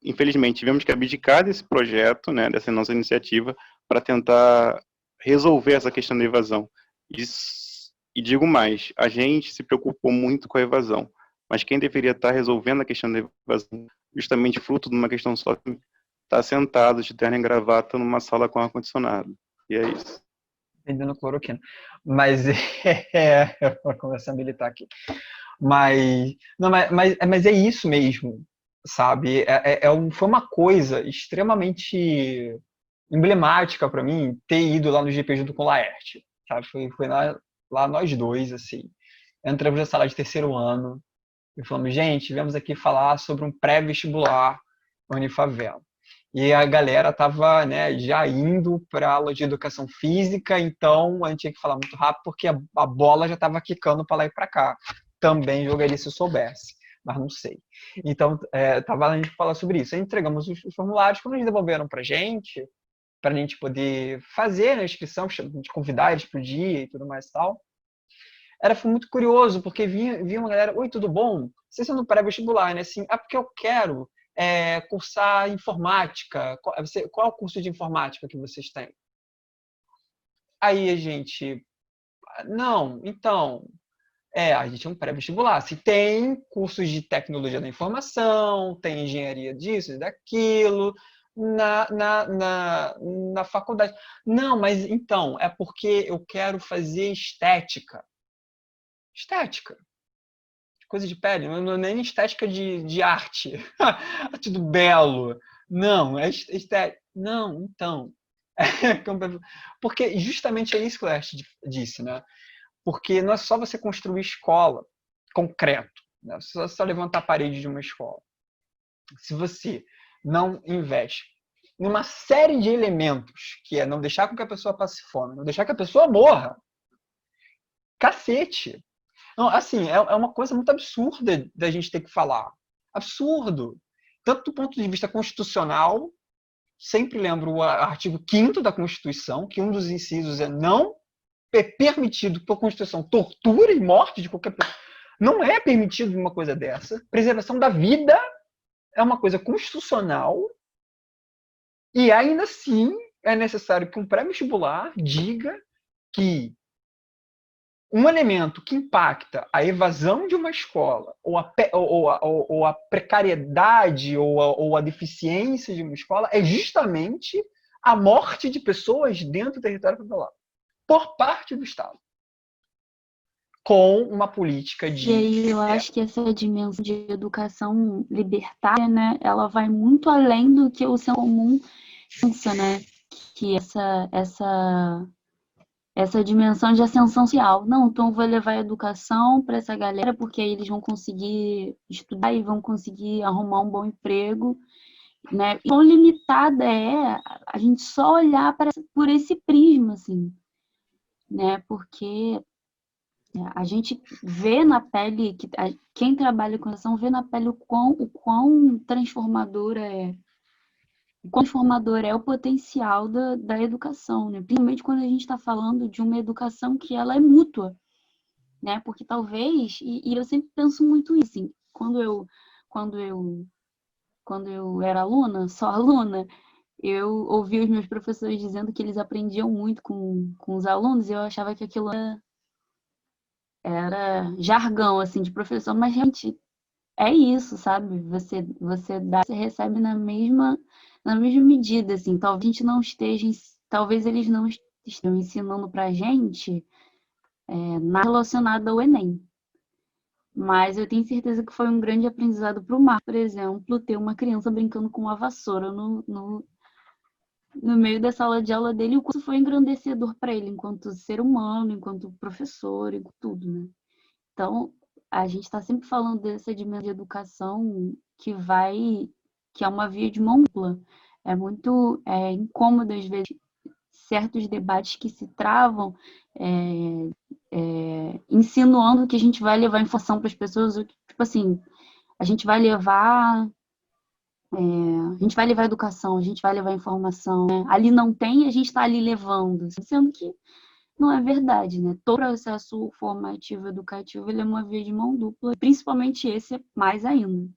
infelizmente, tivemos que abdicar desse projeto, né, dessa nossa iniciativa, para tentar resolver essa questão da evasão. E digo mais, a gente se preocupou muito com a evasão, mas quem deveria estar resolvendo a questão da evasão, justamente fruto de uma questão só, está sentado de terno e gravata numa sala com ar-condicionado. E é isso. Vendendo cloroquina. Mas eu vou começar a militar aqui. Mas é isso mesmo, sabe? Foi uma coisa extremamente emblemática para mim ter ido lá no GP junto com o Laerte, sabe? Foi lá nós dois, assim. Entramos na sala de terceiro ano e falamos, gente, viemos aqui falar sobre um pré-vestibular na Unifavela. E a galera tava, né, já indo para a aula de educação física, então a gente tinha que falar muito rápido porque a bola já estava quicando para lá e para cá. Também jogaria se eu soubesse, mas não sei. Então, tava a gente falar sobre isso. Aí entregamos os formulários, quando eles devolveram para a gente poder fazer a inscrição, de convidar eles para o dia e tudo mais e tal. Foi muito curioso, porque vinha uma galera, oi, tudo bom? Vocês são no pré-vestibular, né? Assim, porque eu quero cursar informática. Qual é o curso de informática que vocês têm? Aí a gente, não, então, a gente é um pré-vestibular. Se tem cursos de tecnologia da informação, tem engenharia disso e daquilo, na faculdade. Não, mas então, é porque eu quero fazer estética. Estética. Coisa de pele, não é nem estética de arte. Arte do belo. Não, é estética. Não, então. Porque justamente é isso que o Leste disse, né? Porque não é só você construir escola concreto, né? Só levantar a parede de uma escola. Se você não investe numa série de elementos, que é não deixar com que a pessoa passe fome, não deixar que a pessoa morra, cacete. Não, assim, é uma coisa muito absurda da gente ter que falar. Absurdo. Tanto do ponto de vista constitucional, sempre lembro o artigo 5º da Constituição, que um dos incisos é não permitido por Constituição tortura e morte de qualquer pessoa. Não é permitido uma coisa dessa. Preservação da vida é uma coisa constitucional e ainda assim é necessário que um pré-vestibular diga que um elemento que impacta a evasão de uma escola ou a precariedade ou a deficiência de uma escola é justamente a morte de pessoas dentro do território favelado por parte do Estado, com uma política de... E aí eu acho que essa dimensão de educação libertária, né, ela vai muito além do que o senso comum pensa, né, que essa dimensão de ascensão social. Não, então eu vou levar a educação para essa galera, porque aí eles vão conseguir estudar e vão conseguir arrumar um bom emprego, né? E quão limitada é a gente só olhar por esse prisma, assim, né? Porque a gente vê na pele, quem trabalha com educação vê na pele o quão transformadora é. O quão transformador é o potencial da educação, né? Principalmente quando a gente está falando de uma educação que ela é mútua, né? Porque talvez, e eu sempre penso muito isso, assim, quando eu era aluna, só aluna, eu ouvia os meus professores dizendo que eles aprendiam muito com os alunos e eu achava que aquilo era jargão, assim, de professor, mas realmente é isso, sabe? Você dá, você recebe na mesma medida, assim. Talvez eles não estejam ensinando pra gente nada relacionado ao Enem. Mas eu tenho certeza que foi um grande aprendizado para o Mar, por exemplo, ter uma criança brincando com uma vassoura no meio da sala de aula dele, o curso foi engrandecedor para ele, enquanto ser humano, enquanto professor, enquanto tudo, né? Então, a gente está sempre falando dessa dimensão de educação que é uma via de mão dupla. É muito incômodo, às vezes, certos debates que se travam, insinuando que a gente vai levar informação para as pessoas, tipo assim, a gente vai levar educação, a gente vai levar informação, né? Ali não tem, a gente está ali levando, sendo que não é verdade, né? Todo processo formativo educativo ele é uma via de mão dupla, principalmente esse é mais ainda.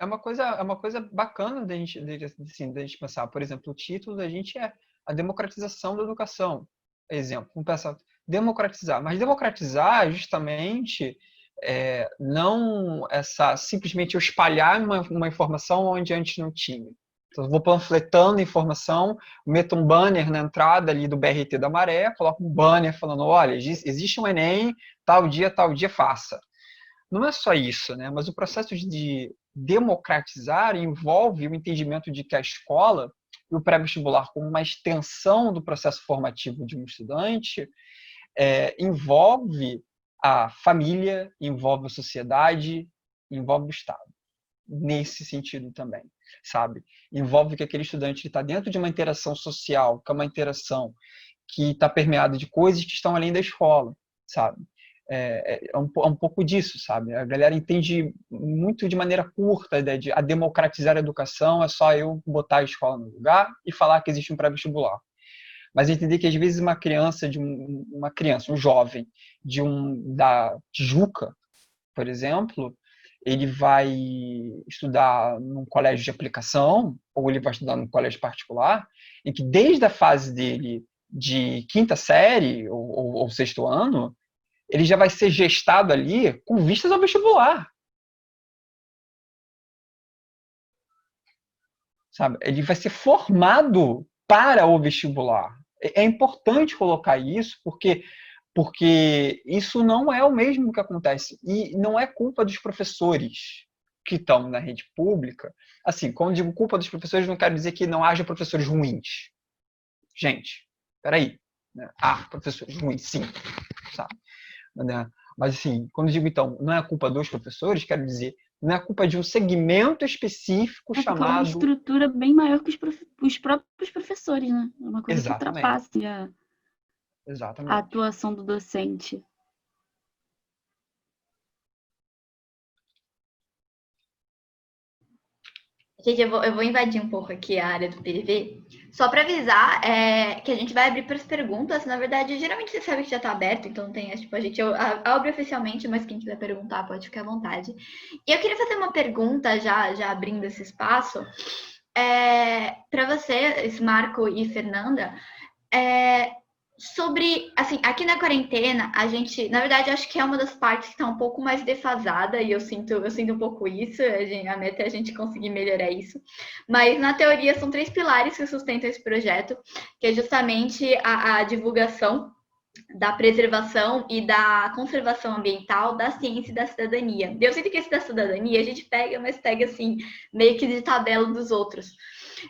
É uma coisa bacana da gente pensar. Por exemplo, o título da gente é a democratização da educação. Exemplo, vamos pensar, democratizar. Mas democratizar é justamente não simplesmente eu espalhar uma informação onde antes não tinha. Então, eu vou panfletando informação, meto um banner na entrada ali do BRT da Maré, coloco um banner falando, olha, existe um Enem, tal dia faça. Não é só isso, né? Mas o processo de democratizar envolve o entendimento de que a escola e o pré-vestibular como uma extensão do processo formativo de um estudante envolve a família, envolve a sociedade, envolve o Estado. Nesse sentido também, sabe? Envolve que aquele estudante está dentro de uma interação social, que é uma interação que está permeada de coisas que estão além da escola, sabe? É um pouco disso, sabe? A galera entende muito de maneira curta a ideia de a democratizar a educação é só eu botar a escola no lugar e falar que existe um pré-vestibular. Mas entender que às vezes um jovem da Tijuca, por exemplo, ele vai estudar num colégio de aplicação ou ele vai estudar num colégio particular, em que desde a fase dele de quinta série ou sexto ano, ele já vai ser gestado ali com vistas ao vestibular. Sabe? Ele vai ser formado para o vestibular. É importante colocar isso, porque isso não é o mesmo que acontece. E não é culpa dos professores que estão na rede pública. Assim, quando digo culpa dos professores, não quero dizer que não haja professores ruins. Gente, peraí. Há professores ruins, sim. Sabe? Mas, assim, quando digo, então, não é a culpa dos professores, quero dizer, não é a culpa de um segmento específico chamado... É uma estrutura bem maior que os próprios professores, né? É uma coisa Exatamente. que ultrapassa Exatamente. a atuação do docente. Gente, eu vou invadir um pouco aqui a área do PV, só para avisar que a gente vai abrir para as perguntas. Na verdade, geralmente você sabe que já está aberto, então não tem tipo, a gente abre oficialmente, mas quem quiser perguntar pode ficar à vontade. E eu queria fazer uma pergunta, já abrindo esse espaço, para vocês, Marco e Fernanda, sobre, assim, aqui na quarentena, a gente, na verdade, acho que é uma das partes que está um pouco mais defasada, e eu sinto um pouco isso, a meta é a gente conseguir melhorar isso. Mas, na teoria, são 3 pilares que sustentam esse projeto, que é justamente a divulgação da preservação e da conservação ambiental, da ciência e da cidadania. Eu sinto que esse da cidadania a gente pega, mas pega, assim, meio que de tabela dos outros.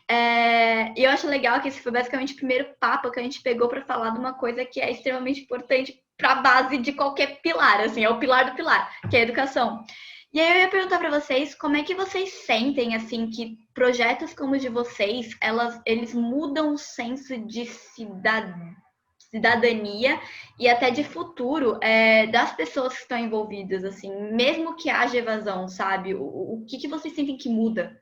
E eu acho legal que esse foi basicamente o primeiro papo que a gente pegou para falar de uma coisa que é extremamente importante para a base de qualquer pilar, assim, é o pilar do pilar, que é a educação. E aí eu ia perguntar para vocês como é que vocês sentem, assim, que projetos como o de vocês, eles mudam o senso de cidadania e até de futuro das pessoas que estão envolvidas, assim, mesmo que haja evasão, sabe? O que vocês sentem que muda?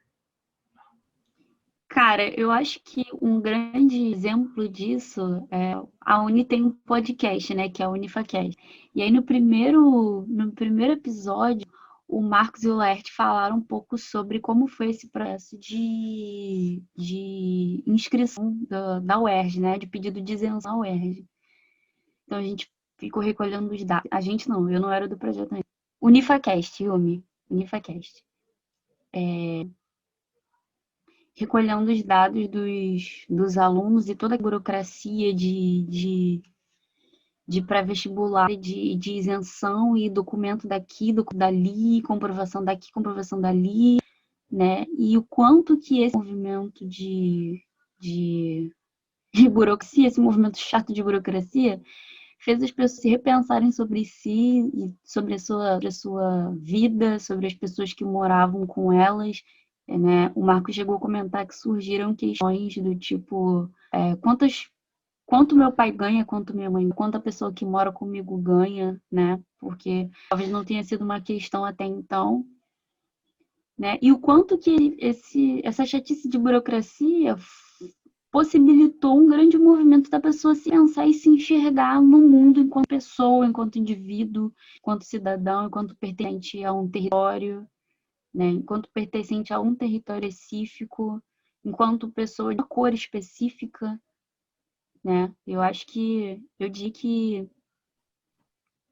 Cara, eu acho que um grande exemplo disso a Uni tem um podcast, né, que é a Unifacast. E aí no primeiro episódio, o Marcos e o Laerte falaram um pouco sobre como foi esse processo de inscrição da UERJ, né, de pedido de isenção à UERJ. Então a gente ficou recolhendo os dados. A gente não, eu não era do projeto ainda. Unifacast, Unifacast. Recolhendo os dados dos alunos e toda a burocracia de pré-vestibular, de isenção e documento daqui, dali, comprovação daqui, comprovação dali. né? E o quanto que esse movimento de burocracia, esse movimento chato de burocracia, fez as pessoas se repensarem sobre si e sobre a sua vida, sobre as pessoas que moravam com elas, né? O Marco chegou a comentar que surgiram questões do tipo, quanto meu pai ganha, quanto minha mãe, quanto a pessoa que mora comigo ganha, né? Porque talvez não tenha sido uma questão até então, né? E o quanto que essa chatice de burocracia possibilitou um grande movimento da pessoa se pensar e se enxergar no mundo enquanto pessoa, enquanto indivíduo, enquanto cidadão, enquanto pertencente a um território, né? Enquanto pertencente a um território específico, enquanto pessoa de uma cor específica, né? Eu digo que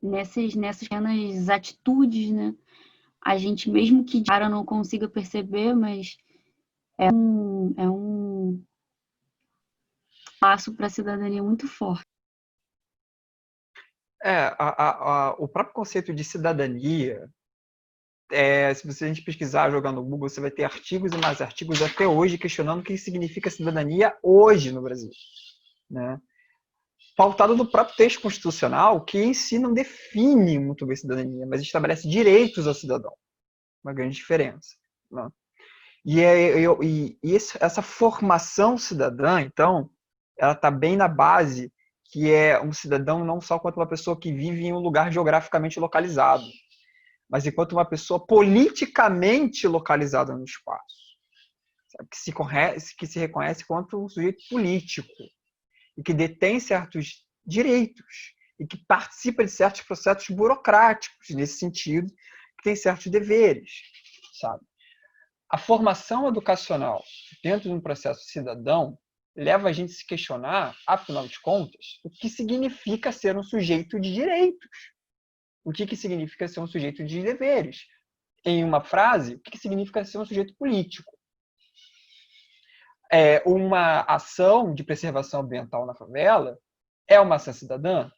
nessas pequenas atitudes, né? A gente, mesmo que de cara não consiga perceber, mas é um passo para a cidadania muito forte. O próprio conceito de cidadania, se a gente pesquisar jogando no Google, você vai ter artigos e mais artigos até hoje questionando o que significa cidadania hoje no Brasil, né? Pautado no próprio texto constitucional, que em si não define muito bem cidadania, mas estabelece direitos ao cidadão. Uma grande diferença, né? Essa formação cidadã, então, ela está bem na base, que é um cidadão não só quanto uma pessoa que vive em um lugar geograficamente localizado, mas enquanto uma pessoa politicamente localizada no espaço, sabe? Que se reconhece quanto um sujeito político e que detém certos direitos e que participa de certos processos burocráticos nesse sentido, que tem certos deveres, sabe? A formação educacional dentro de um processo cidadão leva a gente a se questionar, afinal de contas, o que significa ser um sujeito de direitos. O que significa ser um sujeito de deveres. Em uma frase, o que significa ser um sujeito político. Uma ação de preservação ambiental na favela é uma ação cidadã?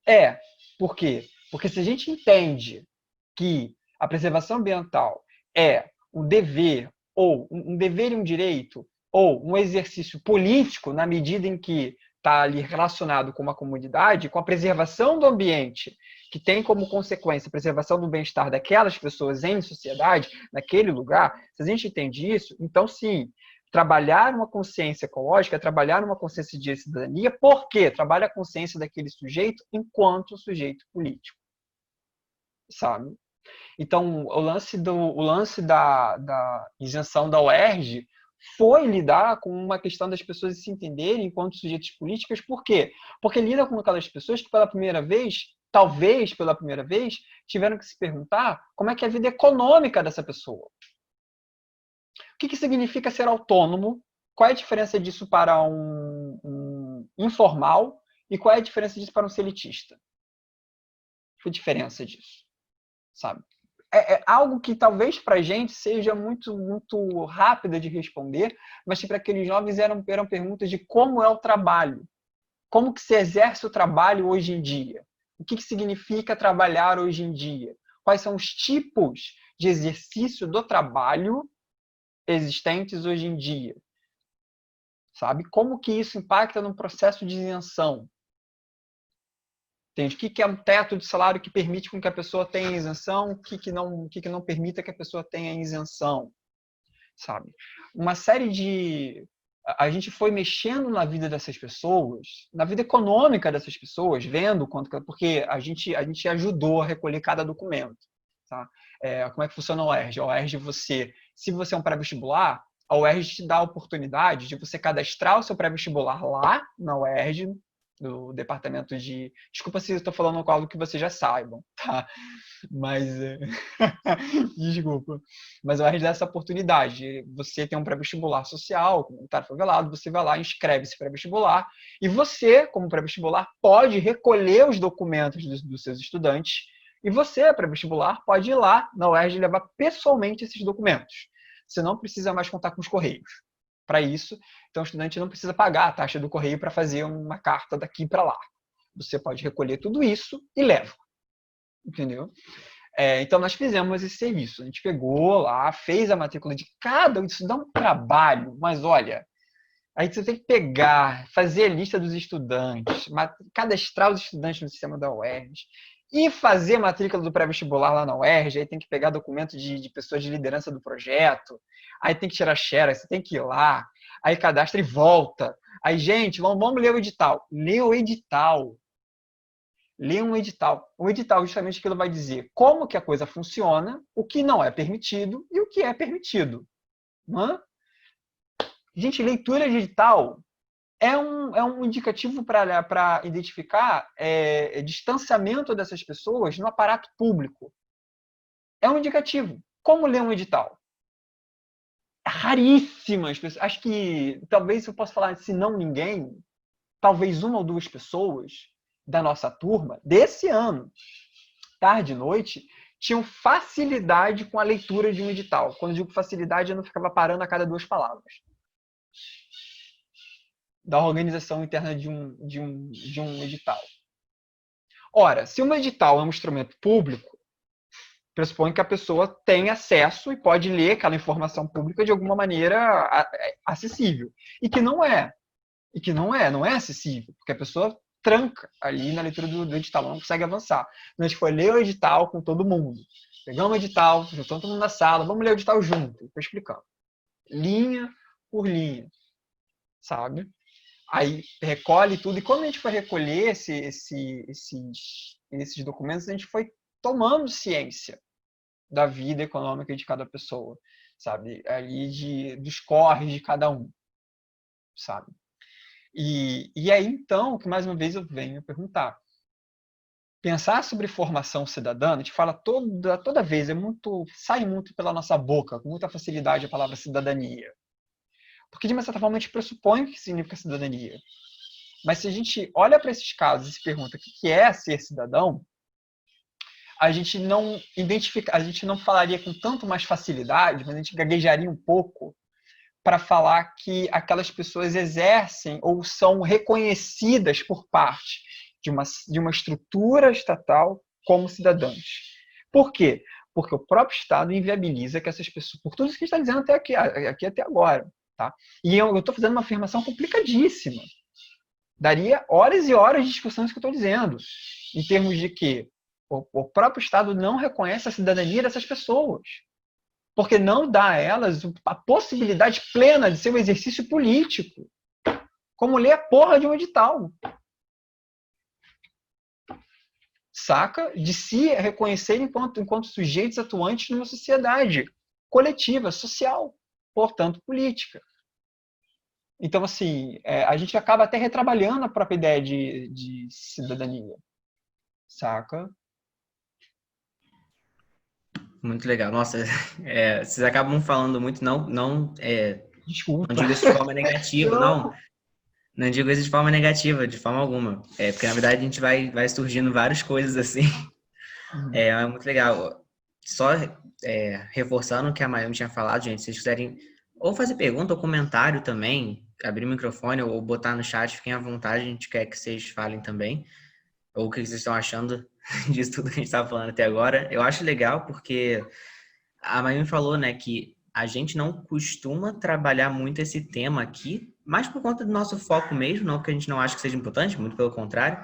É. Por quê? Porque se a gente entende que a preservação ambiental é um dever, ou um dever e um direito, ou um exercício político, na medida em que está ali relacionado com uma comunidade, com a preservação do ambiente, que tem como consequência a preservação do bem-estar daquelas pessoas em sociedade, naquele lugar, se a gente entende isso, então sim, trabalhar uma consciência ecológica é trabalhar uma consciência de cidadania, porque trabalha a consciência daquele sujeito enquanto sujeito político, sabe? Então, o lance da isenção da UERJ foi lidar com uma questão das pessoas se entenderem enquanto sujeitos políticos. Por quê? Porque lida com aquelas pessoas que pela primeira vez, talvez pela primeira vez, tiveram que se perguntar como é que é a vida econômica dessa pessoa. O que significa ser autônomo? Qual é a diferença disso para um informal? E qual é a diferença disso para um selitista? Qual a diferença disso? Sabe? É algo que talvez para a gente seja muito, muito rápida de responder, mas que para aqueles jovens eram perguntas de como é o trabalho. Como que se exerce o trabalho hoje em dia? O que significa trabalhar hoje em dia? Quais são os tipos de exercício do trabalho existentes hoje em dia? Sabe? Como que isso impacta no processo de isenção? Entende? O que é um teto de salário que permite com que a pessoa tenha isenção, o que não permita que a pessoa tenha isenção, sabe? Uma série de... A gente foi mexendo na vida dessas pessoas, na vida econômica dessas pessoas, vendo quanto... Porque a gente ajudou a recolher cada documento, tá? Como é que funciona a UERJ? A UERJ, se você é um pré-vestibular, a UERJ te dá a oportunidade de você cadastrar o seu pré-vestibular lá na UERJ, do departamento de... Desculpa se eu estou falando algo que vocês já saibam, tá? Mas... Desculpa. Mas a UERJ dá essa oportunidade. Você tem um pré-vestibular social, comunitário favelado, você vai lá, inscreve esse pré-vestibular, e você, como pré-vestibular, pode recolher os documentos dos seus estudantes, e você, pré-vestibular, pode ir lá na UERJ e levar pessoalmente esses documentos. Você não precisa mais contar com os correios. Para isso, então o estudante não precisa pagar a taxa do correio para fazer uma carta daqui para lá. Você pode recolher tudo isso e leva. Entendeu? Então, nós fizemos esse serviço. A gente pegou lá, fez a matrícula de cada um. Isso dá um trabalho, mas olha, aí você tem que pegar, fazer a lista dos estudantes, cadastrar os estudantes no sistema da UERJ e fazer a matrícula do pré-vestibular lá na UERJ. Aí tem que pegar documentos de pessoas de liderança do projeto, aí tem que tirar xerox, você tem que ir lá, aí cadastra e volta. Aí, gente, vamos ler o edital. Lê o edital. Lê um edital. O edital justamente aquilo vai dizer como que a coisa funciona, o que não é permitido e o que é permitido. Não é? Gente, leitura de edital é um indicativo para identificar distanciamento dessas pessoas no aparato público. É um indicativo. Como ler um edital? Raríssimas pessoas. Acho que, talvez eu possa falar, se não ninguém, talvez uma ou duas pessoas da nossa turma, desse ano, tarde e noite, tinham facilidade com a leitura de um edital. Quando eu digo facilidade, eu não ficava parando a cada duas palavras. Da organização interna de um edital. Ora, se um edital é um instrumento público, pressupõe que a pessoa tem acesso e pode ler aquela informação pública de alguma maneira acessível. E que não é. Não é acessível, porque a pessoa tranca ali na leitura do edital, não consegue avançar. Então, a gente foi ler o edital com todo mundo. Pegamos o edital, juntamos todo mundo na sala, vamos ler o edital junto, estou explicando. Linha por linha, sabe? Aí recolhe tudo, e quando a gente foi recolher esses documentos, a gente foi tomando ciência da vida econômica de cada pessoa, sabe? Ali dos corres de cada um, sabe? E aí, então, que mais uma vez eu venho perguntar. Pensar sobre formação cidadã, a gente fala toda vez, sai muito pela nossa boca, com muita facilidade a palavra cidadania. Porque, de uma certa forma, a gente pressupõe o que significa cidadania. Mas se a gente olha para esses casos e se pergunta o que é ser cidadão, a gente não falaria com tanto mais facilidade, mas a gente gaguejaria um pouco para falar que aquelas pessoas exercem ou são reconhecidas por parte de uma estrutura estatal como cidadãs. Por quê? Porque o próprio Estado inviabiliza que essas pessoas, por tudo isso que a gente está dizendo aqui até agora, tá? E eu estou fazendo uma afirmação complicadíssima. Daria horas e horas de discussão isso que eu estou dizendo, em termos de que o próprio Estado não reconhece a cidadania dessas pessoas, porque não dá a elas a possibilidade plena de ser um exercício político, como ler a porra de um edital. Saca? De se reconhecer enquanto sujeitos atuantes numa sociedade coletiva, social, portanto, política. Então, assim, a gente acaba até retrabalhando a própria ideia de cidadania. Saca? Muito legal. Nossa, vocês acabam falando muito, Desculpa. não digo isso de forma negativa, não digo isso de forma negativa, de forma alguma. Porque, na verdade, a gente vai surgindo várias coisas assim. É muito legal. Só reforçando o que a Mayumi tinha falado, gente, se vocês quiserem ou fazer pergunta ou comentário também, abrir o microfone ou botar no chat, fiquem à vontade, a gente quer que vocês falem também. Ou o que vocês estão achando disso tudo que a gente estava falando até agora. Eu acho legal porque a Mayumi falou, né, que a gente não costuma trabalhar muito esse tema aqui, mais por conta do nosso foco mesmo, não porque a gente não acha que seja importante, muito pelo contrário.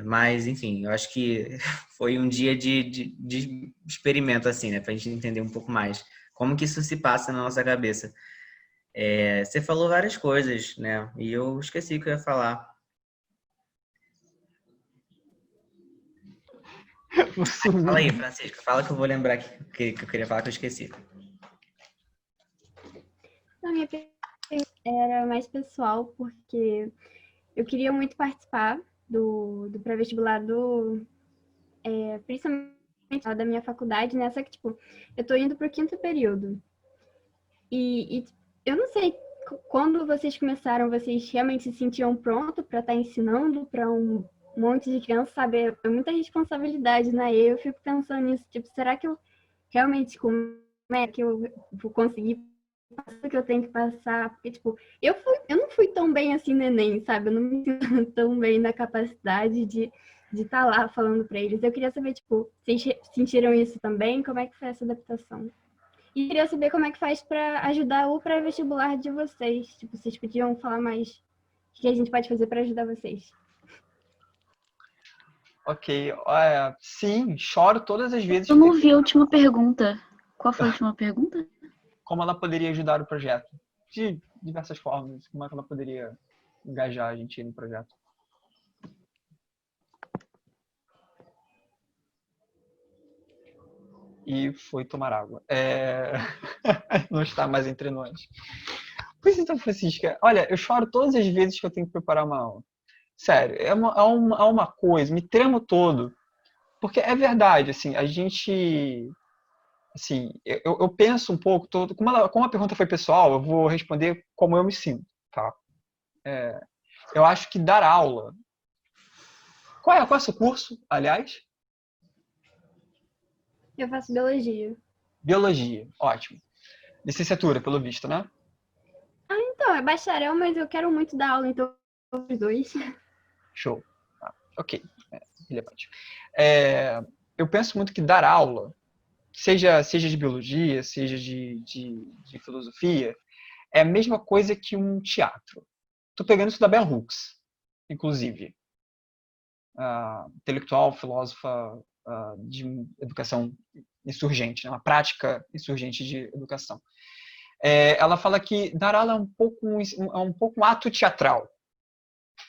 Mas, enfim, eu acho que foi um dia de experimento, assim, né, pra gente entender um pouco mais como que isso se passa na nossa cabeça. Você falou várias coisas, né, e eu esqueci o que eu ia falar. Fala aí, Francisco. Fala que eu vou lembrar que eu queria falar que eu esqueci. A minha pergunta era mais pessoal, porque eu queria muito participar do pré-vestibular principalmente da minha faculdade, né? Só que, tipo, eu tô indo pro 5º período. E eu não sei, quando vocês começaram, vocês realmente se sentiam prontos para estar ensinando para um monte de crianças, sabe? É muita responsabilidade, né? E eu fico pensando nisso, tipo, será que eu realmente, como é que eu vou conseguir passar o que eu tenho que passar? Porque, tipo, eu não fui tão bem assim no Enem, sabe? Eu não me sinto tão bem na capacidade de de estar lá falando para eles. Eu queria saber, tipo, vocês sentiram isso também? Como é que foi essa adaptação? E queria saber como é que faz para ajudar o pré-vestibular de vocês. Tipo, vocês podiam falar mais o que a gente pode fazer para ajudar vocês. Ok, sim, choro todas as vezes Eu que não tem- vi a última pergunta. Qual foi a última pergunta? como ela poderia ajudar o projeto. De diversas formas, como é que ela poderia engajar a gente no projeto. E foi tomar água. Não está mais entre nós. Pois então, Francisca, olha, eu choro todas as vezes que eu tenho que preparar uma aula. Sério, é uma coisa, me tremo todo. Porque é verdade, assim, a gente... Assim, eu penso um pouco, como a pergunta foi pessoal, eu vou responder como eu me sinto, tá? Eu acho que dar aula... Qual é o seu curso, aliás? Eu faço biologia. Biologia, ótimo. Licenciatura, pelo visto, né? Então, é bacharel, mas eu quero muito dar aula, então os dois. Show. Ok, relevante. Eu penso muito que dar aula, seja de biologia, seja de filosofia, é a mesma coisa que um teatro. Estou pegando isso da Bell Hooks, inclusive. Intelectual, filósofa de educação insurgente, né? Uma prática insurgente de educação. Ela fala que dar aula é um pouco um ato teatral,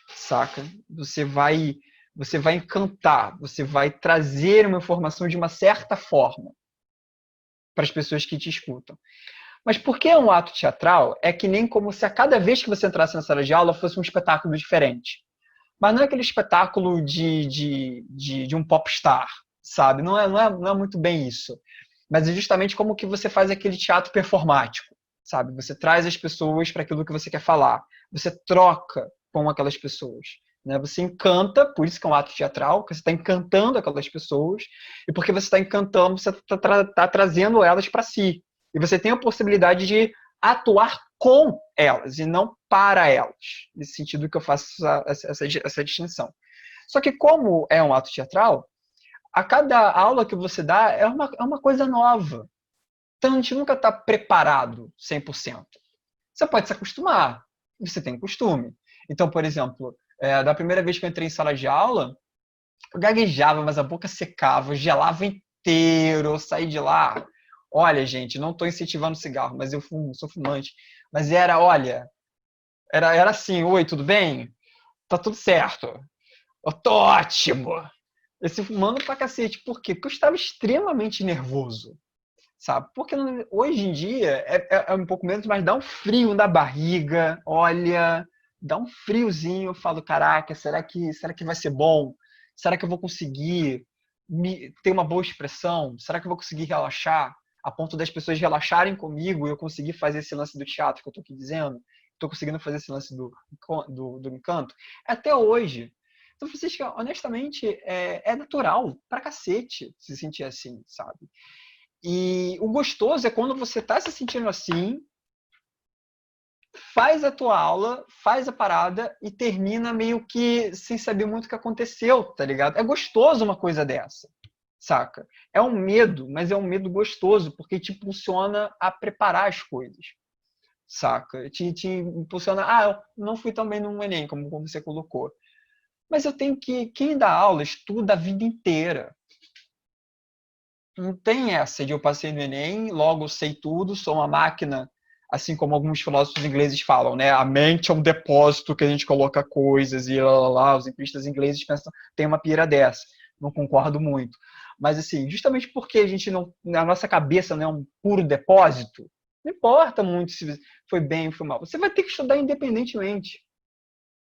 saca? Você vai encantar, você vai trazer uma informação de uma certa forma para as pessoas que te escutam. Mas por que é um ato teatral? É que nem como se a cada vez que você entrasse na sala de aula fosse um espetáculo diferente. Mas não é aquele espetáculo de um popstar, sabe? Não é muito bem isso. Mas é justamente como que você faz aquele teatro performático, sabe? Você traz as pessoas para aquilo que você quer falar. Você troca com aquelas pessoas. Né? Você encanta, por isso que é um ato teatral, porque você está encantando aquelas pessoas, e porque você está encantando, você está trazendo elas para si. E você tem a possibilidade de atuar com elas e não para elas. Nesse sentido que eu faço essa distinção. Só que como é um ato teatral, a cada aula que você dá é uma coisa nova. Então a gente nunca está preparado 100%. Você pode se acostumar. Você tem costume. Então, por exemplo, da primeira vez que eu entrei em sala de aula, eu gaguejava, mas a boca secava, gelava inteiro, eu saí de lá. Olha, gente, não estou incentivando cigarro, mas eu fumo, sou fumante. Mas era assim, oi, tudo bem? Tá tudo certo. Eu tô ótimo. Esse fumando pra cacete. Por quê? Porque eu estava extremamente nervoso, sabe? Porque hoje em dia é um pouco menos, mas dá um frio na barriga, olha, dá um friozinho. Eu falo, caraca, será que vai ser bom? Será que eu vou conseguir ter uma boa expressão? Será que eu vou conseguir relaxar? A ponto das pessoas relaxarem comigo e eu conseguir fazer esse lance do teatro que eu tô aqui dizendo? Estou conseguindo fazer esse lance do encanto? Até hoje. Então, Francisca, honestamente, é natural pra cacete se sentir assim, sabe? E o gostoso é quando você tá se sentindo assim, faz a tua aula, faz a parada e termina meio que sem saber muito o que aconteceu, tá ligado? É gostoso uma coisa dessa, saca? É um medo, mas é um medo gostoso, porque te impulsiona a preparar as coisas, saca? Te impulsiona, eu não fui tão bem no Enem, como você colocou. Mas eu tenho que... Quem dá aula estuda a vida inteira. Não tem essa de eu passei no Enem, logo sei tudo, sou uma máquina, assim como alguns filósofos ingleses falam, né? A mente é um depósito que a gente coloca coisas e lá, os empiristas ingleses pensam, tem uma pira dessa. Não concordo muito. Mas, assim, justamente porque a gente não... A nossa cabeça não é um puro depósito, não importa muito se foi bem ou foi mal. Você vai ter que estudar independentemente.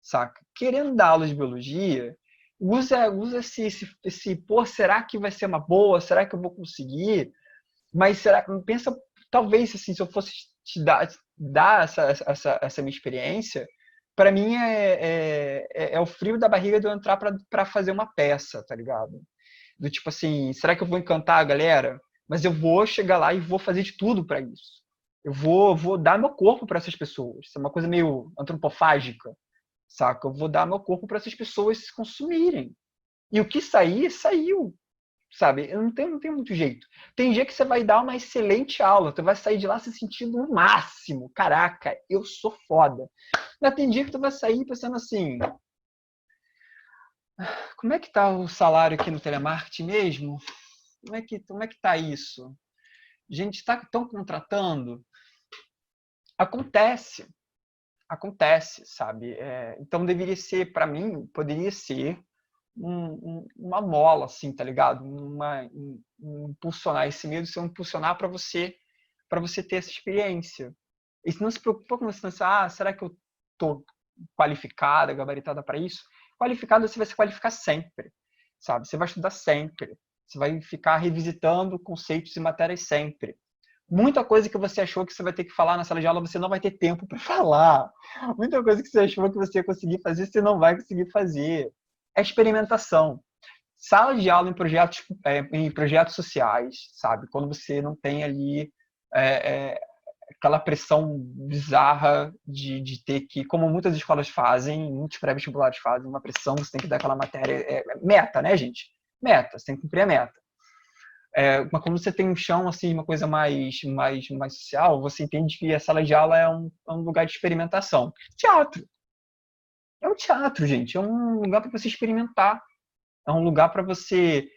Saca? Querendo dar aula de biologia, usa esse pô, será que vai ser uma boa? Será que eu vou conseguir? Mas pensa, talvez, assim, se eu fosse te dar essa minha experiência, para mim é o frio da barriga de eu entrar para fazer uma peça, tá ligado? Do tipo assim, será que eu vou encantar a galera? Mas eu vou chegar lá e vou fazer de tudo para isso. Eu vou dar meu corpo para essas pessoas. Isso é uma coisa meio antropofágica. Saca? Eu vou dar meu corpo para essas pessoas se consumirem. E o que sair, saiu. Sabe? Não tem muito jeito. Tem dia que você vai dar uma excelente aula, tu vai sair de lá se sentindo o máximo. Caraca, eu sou foda. Mas tem dia que tu vai sair pensando assim, como é que tá o salário aqui no telemarketing mesmo? Como é que tá isso? Gente, estão contratando? Acontece. Acontece, sabe? Então deveria ser, para mim, poderia ser uma mola, assim, tá ligado? Impulsionar esse medo, ser um impulsionar para você ter essa experiência. E se não se preocupa com você pensar, será que eu tô qualificada, gabaritada para isso? Qualificado você vai se qualificar sempre, sabe? Você vai estudar sempre. Você vai ficar revisitando conceitos e matérias sempre. Muita coisa que você achou que você vai ter que falar na sala de aula, você não vai ter tempo para falar. Muita coisa que você achou que você ia conseguir fazer, você não vai conseguir fazer. É experimentação. Sala de aula em projetos sociais, sabe? Quando você não tem ali aquela pressão bizarra de ter que, como muitas escolas fazem, muitos pré-vestibulares fazem, uma pressão, você tem que dar aquela matéria. Meta, né, gente? Meta, você tem que cumprir a meta. Mas quando você tem um chão, assim, uma coisa mais social, você entende que a sala de aula é um lugar de experimentação. Teatro. É um teatro, gente. É um lugar para você experimentar. É um lugar para você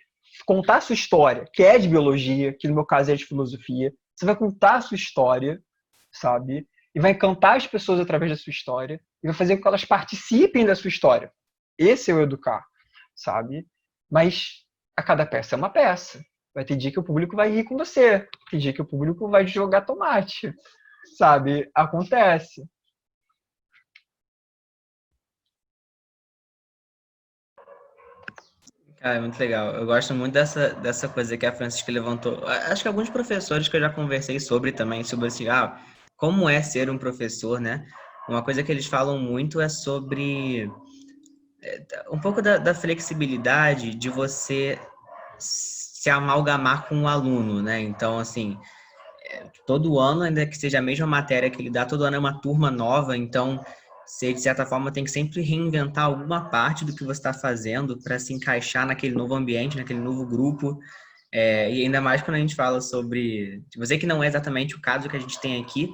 contar a sua história, que é de biologia, que no meu caso é de filosofia. Você vai contar a sua história, sabe? E vai encantar as pessoas através da sua história. E vai fazer com que elas participem da sua história. Esse é o educar, sabe? Mas a cada peça é uma peça. Vai ter dia que o público vai rir com você. Tem dia que o público vai jogar tomate. Sabe? Acontece. Cara, é muito legal. Eu gosto muito dessa coisa que a Francisca levantou. Acho que alguns professores que eu já conversei sobre assim, como é ser um professor, né? Uma coisa que eles falam muito é sobre um pouco da flexibilidade de você se amalgamar com o aluno, né? Então, assim, todo ano, ainda que seja a mesma matéria que ele dá, todo ano é uma turma nova, então você, de certa forma, tem que sempre reinventar alguma parte do que você está fazendo para se encaixar naquele novo ambiente, naquele novo grupo. E ainda mais quando a gente fala sobre... Eu sei que não é exatamente o caso que a gente tem aqui,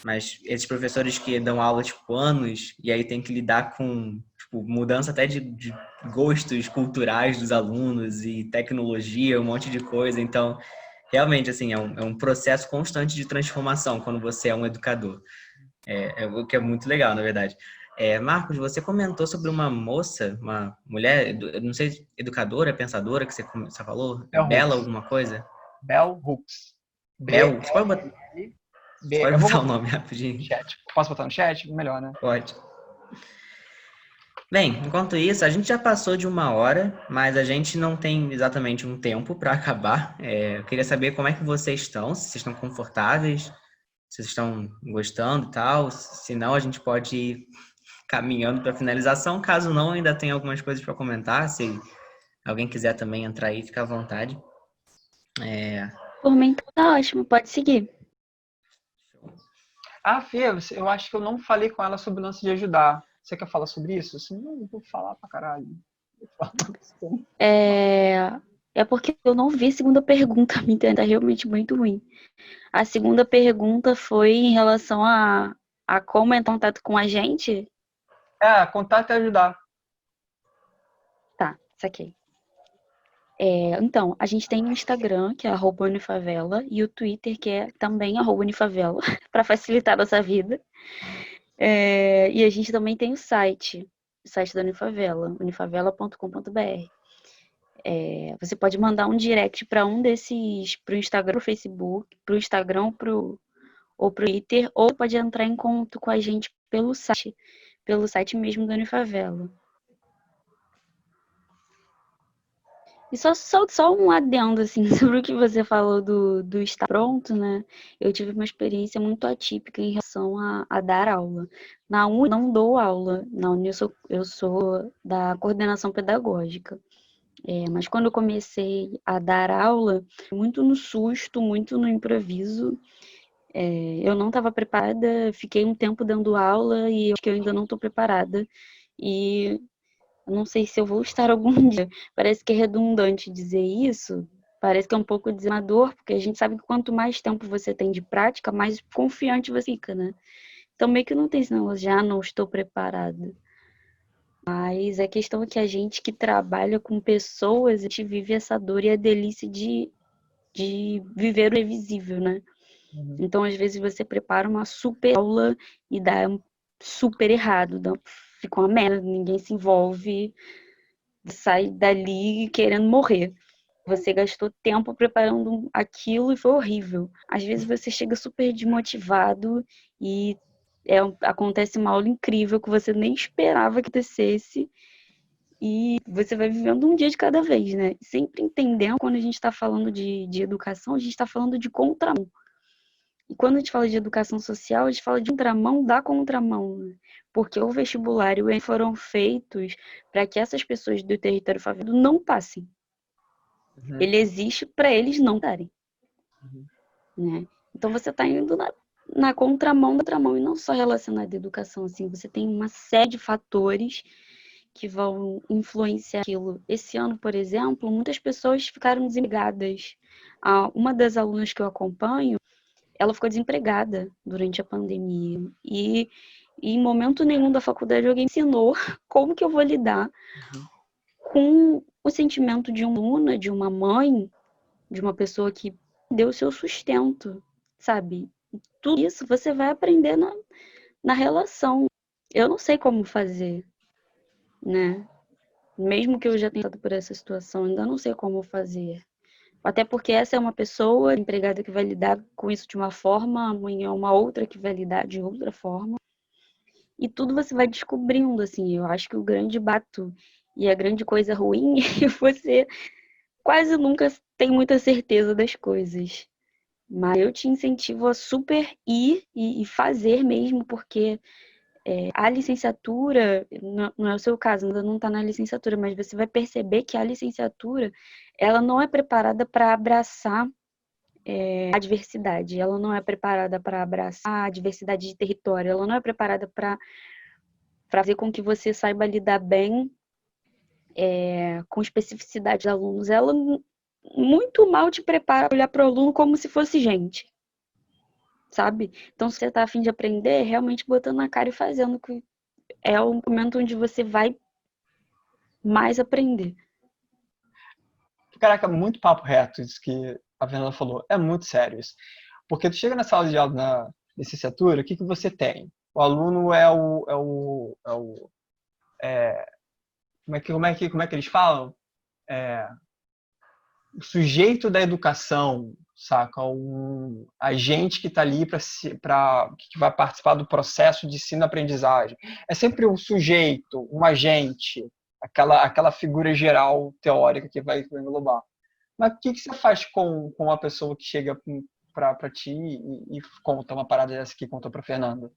mas esses professores que dão aula, tipo, anos, e aí tem que lidar com, tipo, mudança até de gostos culturais dos alunos e tecnologia, um monte de coisa. Então, realmente, assim, é um processo constante de transformação quando você é um educador. O que é muito legal, na verdade. Marcos, você comentou sobre uma moça, uma mulher, eu não sei, educadora, pensadora, que você falou? Bell Bela Hooks. alguma coisa? Bell Hooks. Bel? Você pode Eu vou botar o botar nome no rapidinho? chat. Posso botar no chat? Melhor, né? Pode. Bem, enquanto isso, a gente já passou de 1 hora, mas a gente não tem exatamente um tempo para acabar. Eu queria saber como é que vocês estão, se vocês estão confortáveis, se vocês estão gostando e tal. Se não, a gente pode ir caminhando para a finalização. Caso não, ainda tem algumas coisas para comentar. Se alguém quiser também entrar aí, fica à vontade. Por mim tá ótimo, pode seguir. Fê, eu acho que eu não falei com ela sobre o lance de ajudar. Você quer falar sobre isso? Assim, não, eu vou falar pra caralho. É porque eu não vi a segunda pergunta, minha internet tá realmente muito ruim. A segunda pergunta foi em relação a como entrar em contato com a gente? Contato e ajudar. Tá, saquei. Então, a gente tem o Instagram, que é @unifavela, e o Twitter, que é também @unifavela, para facilitar a nossa vida. E a gente também tem o site da Unifavela, unifavela.com.br. Você pode mandar um direct para um desses, pro Instagram, pro Facebook, pro Instagram ou pro Twitter, ou pode entrar em contato com a gente pelo site mesmo da Unifavela. E só um adendo, assim, sobre o que você falou do estar pronto, né? Eu tive uma experiência muito atípica em relação a dar aula. Na Uni, não dou aula. Na Uni, eu sou da coordenação pedagógica. Mas quando eu comecei a dar aula, muito no susto, muito no improviso. Eu não estava preparada, fiquei um tempo dando aula e acho que eu ainda não estou preparada. E Eu não sei se eu vou estar algum dia. Parece que é redundante dizer isso, parece que é um pouco desanimador, porque a gente sabe que quanto mais tempo você tem de prática, mais confiante você fica, né? Então meio que não tem sinal, já não estou preparada. Mas a questão é que a gente que trabalha com pessoas, a gente vive essa dor e a delícia de viver o invisível, né? Então, às vezes, você prepara uma super aula e dá um super errado, fica uma merda, ninguém se envolve, sai dali querendo morrer. Você gastou tempo preparando aquilo e foi horrível. Às vezes você chega super desmotivado e acontece uma aula incrível que você nem esperava que acontecesse e você vai vivendo um dia de cada vez, né? Sempre entendendo, quando a gente está falando de educação, a gente está falando de contramão. E quando a gente fala de educação social, a gente fala de contramão da contramão, né? Porque o vestibular e o Enem foram feitos para que essas pessoas do território favelado não passem. Ele existe para eles não darem. Né? Então você está indo na contramão da contramão, e não só relacionado à educação, assim, você tem uma série de fatores que vão influenciar aquilo. Esse ano, por exemplo, muitas pessoas ficaram desempregadas. Uma das alunas que eu acompanho, ela ficou desempregada durante a pandemia. E em momento nenhum da faculdade alguém ensinou como que eu vou lidar com o sentimento de uma aluna, de uma mãe, de uma pessoa que deu o seu sustento, sabe? Tudo isso você vai aprender na relação. Eu não sei como fazer, né? Mesmo que eu já tenha passado por essa situação, ainda não sei como fazer. Até porque essa é uma pessoa empregada que vai lidar com isso de uma forma, amanhã uma outra que vai lidar de outra forma. E tudo você vai descobrindo, assim. Eu acho que o grande bato e a grande coisa ruim é você quase nunca tem muita certeza das coisas. Mas eu te incentivo a super ir e fazer mesmo, porque a licenciatura, não é o seu caso, ainda não está na licenciatura, mas você vai perceber que a licenciatura, ela não é preparada para abraçar a diversidade, ela não é preparada para abraçar a diversidade de território, ela não é preparada para fazer com que você saiba lidar bem com especificidade dos alunos. Ela muito mal te prepara para olhar para o aluno como se fosse gente, sabe? Então, se você está a fim de aprender, realmente botando na cara e fazendo, que é o momento onde você vai mais aprender. Caraca, muito papo reto isso que a Fernanda falou. É muito sério isso. Porque tu chega na sala de aula na licenciatura, o que você tem? O aluno como é que eles falam? O sujeito da educação, saca? Um agente que está ali que vai participar do processo de ensino-aprendizagem. É sempre um sujeito, um agente, aquela figura geral teórica que vai englobar. Mas o que você faz com uma pessoa que chega para ti e conta uma parada dessa que contou para Fernanda?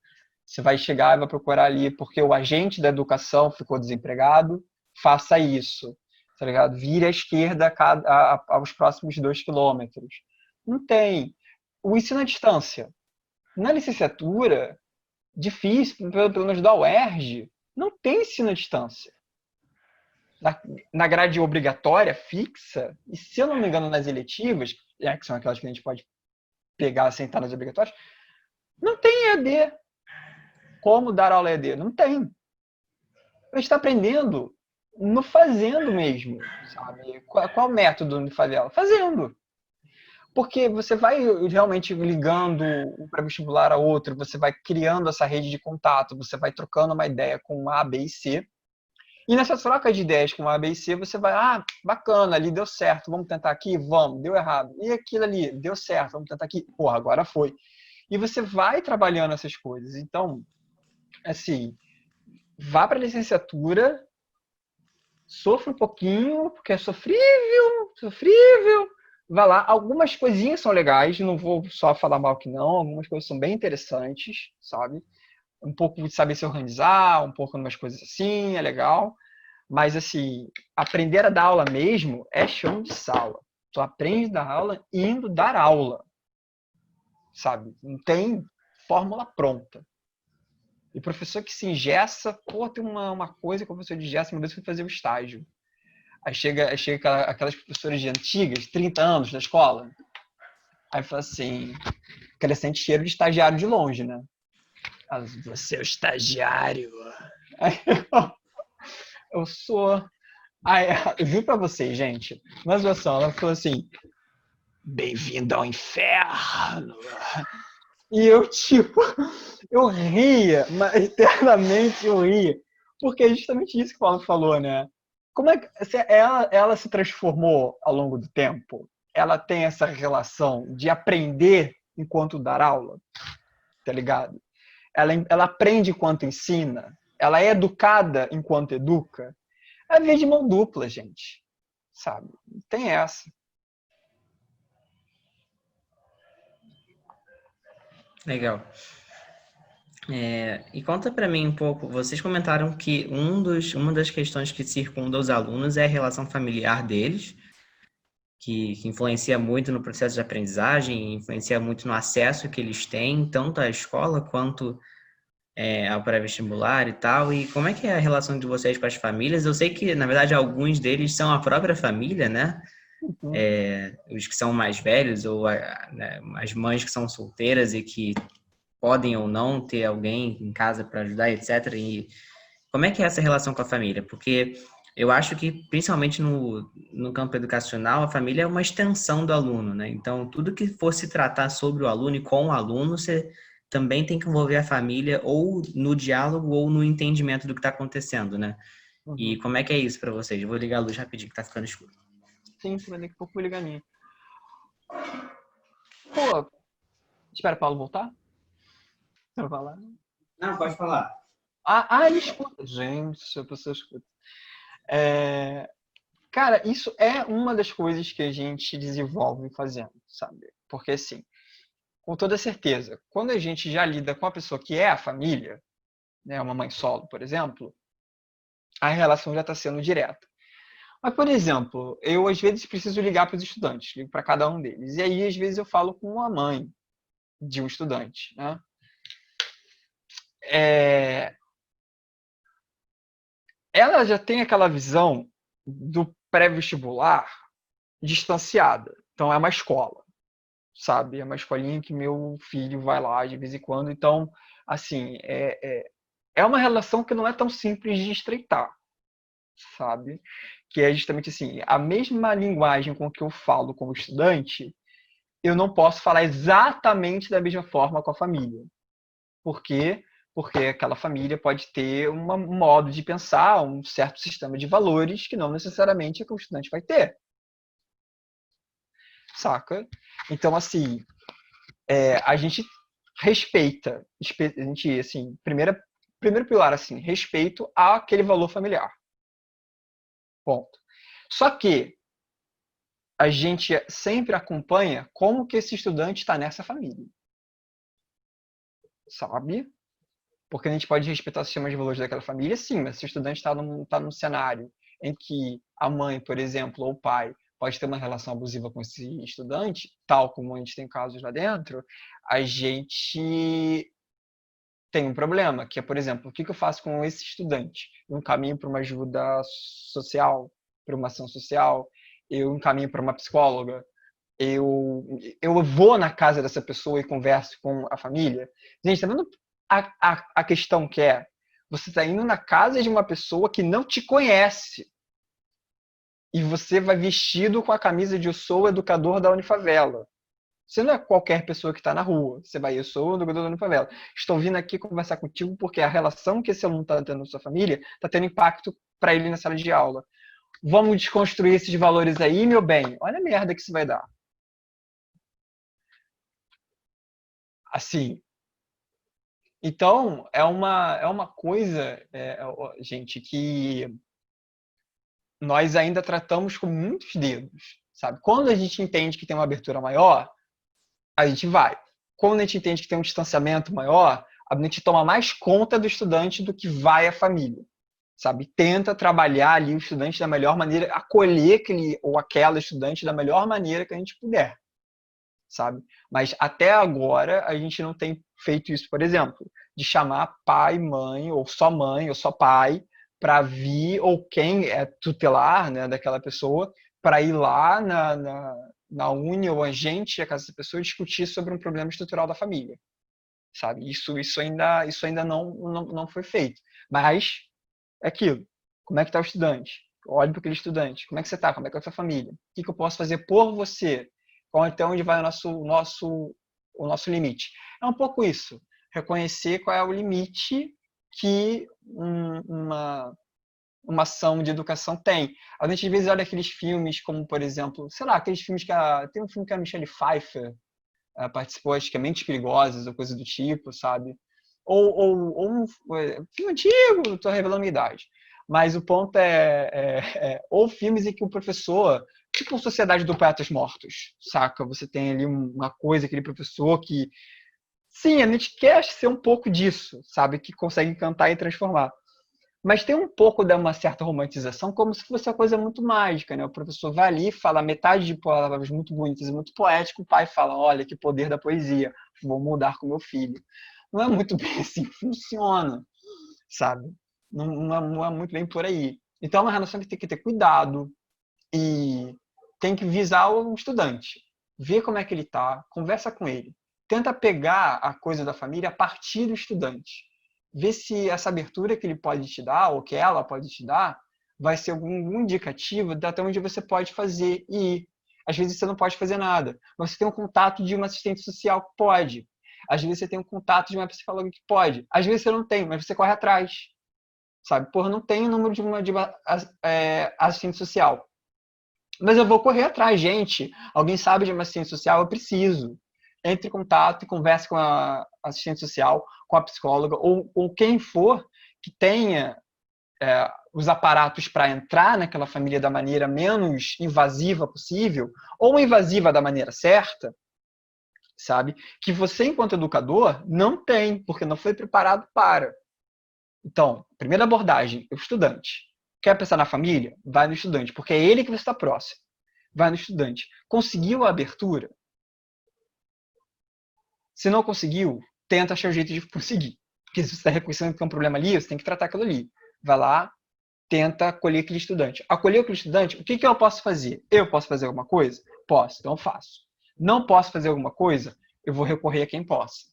Você vai chegar e vai procurar ali porque o agente da educação ficou desempregado, faça isso, tá ligado? Vire à esquerda aos próximos 2 quilômetros. Não tem. O ensino à distância. Na licenciatura, difícil, pelo menos da UERJ, não tem ensino à distância. Na grade obrigatória, fixa, e se eu não me engano nas eletivas, que são aquelas que a gente pode pegar, sentar nas obrigatórias, não tem EAD. Como dar aula EAD? Não tem. A gente está aprendendo no fazendo mesmo, sabe? Qual é o método de fazer aula? Fazendo. Porque você vai realmente ligando um pré-vestibular a outro, você vai criando essa rede de contato, você vai trocando uma ideia com A, B e C. E nessa troca de ideias com A, B e C, você vai, bacana, ali deu certo, vamos tentar aqui? Vamos, deu errado. E aquilo ali, deu certo, vamos tentar aqui? Porra, agora foi. E você vai trabalhando essas coisas. Então, assim, vá para a licenciatura, sofra um pouquinho, porque é sofrível. Vá lá, algumas coisinhas são legais, não vou só falar mal que não, algumas coisas são bem interessantes, sabe? Um pouco de saber se organizar, um pouco de umas coisas assim, é legal. Mas, assim, aprender a dar aula mesmo é chão de sala. Tu aprende a dar aula indo dar aula, sabe? Não tem fórmula pronta. E professor que se engessa, pô, tem uma coisa que o professor de gesso, uma vez foi fazer o estágio. Aí chega aquelas professoras de antigas, 30 anos na escola. Aí fala assim, aquele sente cheiro de estagiário de longe, né? Ela, você é o estagiário. Aí eu sou. Aí, eu juro pra vocês, gente, na situação, ela falou assim, bem-vindo ao inferno. E eu, tipo, eu ria, mas eternamente eu ria. Porque é justamente isso que o Paulo falou, né? Como é que ela se transformou ao longo do tempo? Ela tem essa relação de aprender enquanto dar aula, tá ligado? Ela aprende enquanto ensina. Ela é educada enquanto educa. É via de mão dupla, gente. Sabe? Tem essa. Legal. E conta para mim um pouco, vocês comentaram que uma das questões que circunda os alunos é a relação familiar deles, que influencia muito no processo de aprendizagem, influencia muito no acesso que eles têm, tanto à escola quanto ao pré-vestibular e tal. E como é que é a relação de vocês com as famílias? Eu sei que, na verdade, alguns deles são a própria família, né? Os que são mais velhos, ou né, as mães que são solteiras e que podem ou não ter alguém em casa para ajudar, etc. E como é que é essa relação com a família? Porque eu acho que, principalmente no campo educacional, a família é uma extensão do aluno, né? Então, tudo que for se tratar sobre o aluno e com o aluno, você também tem que envolver a família ou no diálogo ou no entendimento do que está acontecendo, né? E como é que é isso para vocês? Eu vou ligar a luz rapidinho, que tá ficando escuro. Sim, mas daqui a pouco vou ligar a minha. Pô, espera o Paulo voltar? Você vai falar? Não, pode falar. Ele escuta. Gente, se a pessoa escuta. Cara, isso é uma das coisas que a gente desenvolve fazendo, sabe? Porque, assim, com toda certeza, quando a gente já lida com a pessoa que é a família, né, uma mãe solo, por exemplo, a relação já está sendo direta. Mas, por exemplo, eu às vezes preciso ligar para os estudantes, ligo para cada um deles. E aí, às vezes, eu falo com a mãe de um estudante, né? Ela já tem aquela visão do pré-vestibular distanciada. Então, é uma escola, sabe? É uma escolinha que meu filho vai lá de vez em quando. Então, assim, é uma relação que não é tão simples de estreitar, sabe? Que é justamente assim, a mesma linguagem com que eu falo como estudante, eu não posso falar exatamente da mesma forma com a família. Por quê? Porque aquela família pode ter um modo de pensar, um certo sistema de valores que não necessariamente é que o estudante vai ter. Saca? Então, assim, a gente respeita, a gente, assim, primeiro pilar, assim, respeito àquele valor familiar. Ponto. Só que a gente sempre acompanha como que esse estudante está nessa família. Sabe? Porque a gente pode respeitar o sistema de valores daquela família, sim, mas se o estudante está num cenário em que a mãe, por exemplo, ou o pai pode ter uma relação abusiva com esse estudante, tal como a gente tem casos lá dentro, a gente tem um problema, que é, por exemplo, o que eu faço com esse estudante? Eu encaminho para uma ajuda social, para uma ação social, eu encaminho para uma psicóloga, eu vou na casa dessa pessoa e converso com a família. Gente, tá vendo a questão que é? Você está indo na casa de uma pessoa que não te conhece. E você vai vestido com a camisa de eu sou educador da Unifavela. Você não é qualquer pessoa que está na rua. Você vai, eu sou educador da Unifavela. Estou vindo aqui conversar contigo porque a relação que esse aluno está tendo na sua família está tendo impacto para ele na sala de aula. Vamos desconstruir esses valores aí, meu bem. Olha a merda que isso vai dar. Assim, então, é uma coisa, gente, que nós ainda tratamos com muitos dedos, sabe? Quando a gente entende que tem uma abertura maior, a gente vai. Quando a gente entende que tem um distanciamento maior, a gente toma mais conta do estudante do que vai a família, sabe? Tenta trabalhar ali o estudante da melhor maneira, acolher aquele ou aquela estudante da melhor maneira que a gente puder, sabe? Mas até agora a gente não tem feito isso, por exemplo, de chamar pai, mãe, ou só pai, para vir, ou quem é tutelar, né, daquela pessoa, para ir lá na uni ou agente a casa dessa pessoa discutir sobre um problema estrutural da família, sabe? Isso ainda não foi feito. Mas é aquilo. Como é que está o estudante? Olhe para aquele estudante. Como é que você está? Como é que é a sua família? O que eu posso fazer por você? Até onde vai o nosso limite? É um pouco isso. Reconhecer qual é o limite que uma ação de educação tem. A gente às vezes olha aqueles filmes como, por exemplo, sei lá, aqueles filmes tem um filme que a Michelle Pfeiffer participou, acho que é Mentes Perigosas ou coisa do tipo, sabe? Ou um filme antigo, estou revelando minha idade. Mas o ponto ou filmes em que o professor, tipo Sociedade do Poetas Mortos, saca? Você tem ali uma coisa, aquele professor que, sim, a gente quer ser um pouco disso, sabe? Que consegue cantar e transformar. Mas tem um pouco de uma certa romantização, como se fosse uma coisa muito mágica, né? O professor vai ali, fala metade de palavras muito bonitas e muito poéticas, o pai fala, olha, que poder da poesia, vou mudar com meu filho. Não é muito bem assim que funciona, sabe? Não é muito bem por aí. Então é uma relação que tem que ter cuidado e tem que visar o estudante. Ver como é que ele está, conversa com ele. Tenta pegar a coisa da família a partir do estudante. Ver se essa abertura que ele pode te dar, ou que ela pode te dar, vai ser algum indicativo de até onde você pode fazer e ir. Às vezes você não pode fazer nada. Você tem um contato de uma assistente social que pode. Às vezes você tem um contato de uma psicóloga que pode. Às vezes você não tem, mas você corre atrás. Sabe? Porra, não tem o número de uma assistente social. Mas eu vou correr atrás, gente. Alguém sabe de uma assistente social? Eu preciso. Entre em contato e converse com a assistente social, com a psicóloga, ou quem for que tenha os aparatos para entrar naquela família da maneira menos invasiva possível, ou invasiva da maneira certa, sabe? Que você, enquanto educador, não tem, porque não foi preparado para. Então, primeira abordagem, o estudante. Quer pensar na família? Vai no estudante, porque é ele que você está próximo. Vai no estudante. Conseguiu a abertura? Se não conseguiu, tenta achar o jeito de conseguir. Porque se você está reconhecendo que é um problema ali, você tem que tratar aquilo ali. Vai lá, tenta acolher aquele estudante. Acolher aquele estudante, o que eu posso fazer? Eu posso fazer alguma coisa? Posso, então eu faço. Não posso fazer alguma coisa? Eu vou recorrer a quem possa.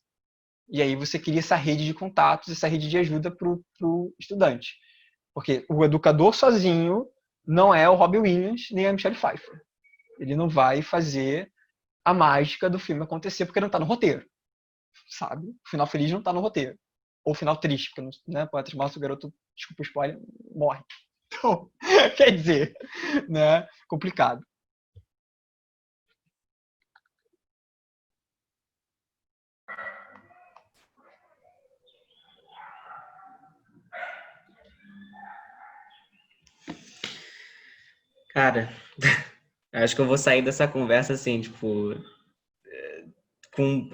E aí você cria essa rede de contatos, essa rede de ajuda para o estudante. Porque o educador sozinho não é o Robbie Williams nem a Michelle Pfeiffer. Ele não vai fazer a mágica do filme acontecer porque não está no roteiro. Sabe? O final feliz não está no roteiro. Ou o final triste, porque né, Poetas Mortos, o garoto, desculpa o spoiler, morre. Então, quer dizer, né? Complicado. Cara, acho que eu vou sair dessa conversa assim, tipo, com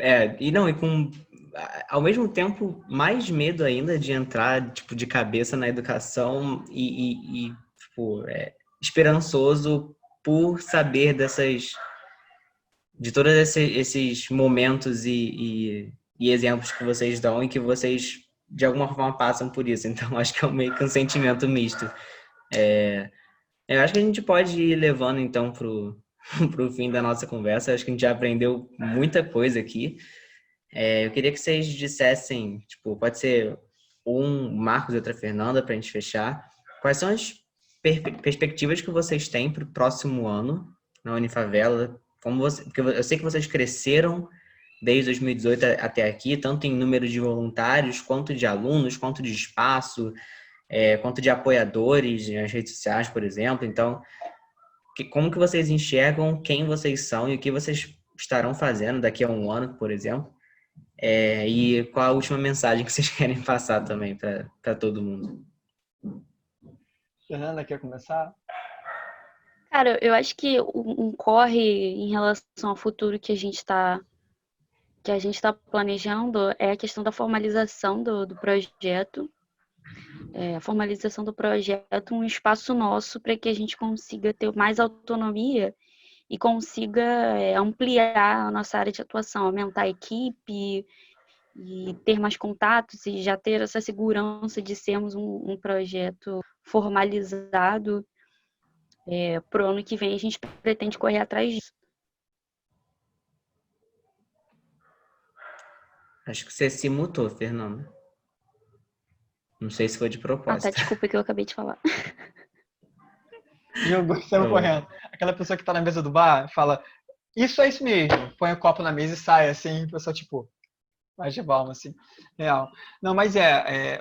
ao mesmo tempo mais medo ainda de entrar, tipo, de cabeça na educação tipo, esperançoso por saber de todos esses momentos e exemplos que vocês dão e que vocês de alguma forma passam por isso. Então, acho que é meio que um sentimento misto. Eu acho que a gente pode ir levando, então, pro fim da nossa conversa. Acho que a gente já aprendeu muita coisa aqui. Eu queria que vocês dissessem, tipo, pode ser um Marcos e outra Fernanda, para a gente fechar. Quais são as perspectivas que vocês têm para o próximo ano na Unifavela? Porque eu sei que vocês cresceram desde 2018 até aqui, tanto em número de voluntários, quanto de alunos, quanto de espaço, quanto de apoiadores nas redes sociais, por exemplo. Então, como que vocês enxergam quem vocês são e o que vocês estarão fazendo daqui a um ano, por exemplo? E qual a última mensagem que vocês querem passar também para todo mundo? Fernanda, quer começar? Cara, eu acho que um corre em relação ao futuro que a gente está planejando é a questão da formalização do projeto. A formalização do projeto, um espaço nosso para que a gente consiga ter mais autonomia e consiga ampliar a nossa área de atuação, aumentar a equipe e ter mais contatos e já ter essa segurança de sermos um projeto formalizado, para o ano que vem a gente pretende correr atrás disso. Acho que você se mutou, Fernanda. Não sei se foi de Ah, tá, propósito. desculpa que eu acabei de falar. Jogou, saiu correndo. Aquela pessoa que tá na mesa do bar fala, isso é isso mesmo. Põe o copo na mesa e sai, assim, o pessoal, tipo, mais de palma, assim. Real. Não, mas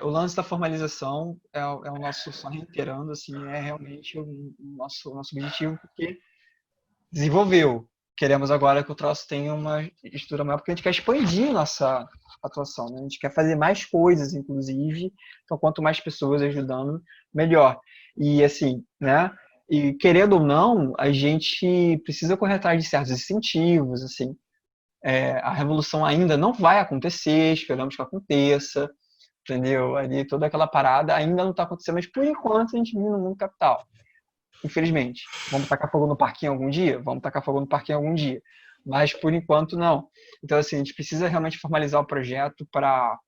o lance da formalização é o nosso, só reiterando, assim, é realmente o nosso objetivo, porque desenvolveu. Queremos agora que o troço tenha uma estrutura maior, porque a gente quer expandir nossa atuação, né? A gente quer fazer mais coisas, inclusive. Então, quanto mais pessoas ajudando, melhor. E, assim, né? E, querendo ou não, a gente precisa correr atrás de certos incentivos, assim. A revolução ainda não vai acontecer, esperamos que aconteça, entendeu? Ali, toda aquela parada ainda não está acontecendo, mas, por enquanto, a gente vive no mundo capital. Infelizmente. Vamos tacar fogo no parquinho algum dia? Vamos tacar fogo no parquinho algum dia. Mas, por enquanto, não. Então, assim, a gente precisa realmente formalizar o projeto para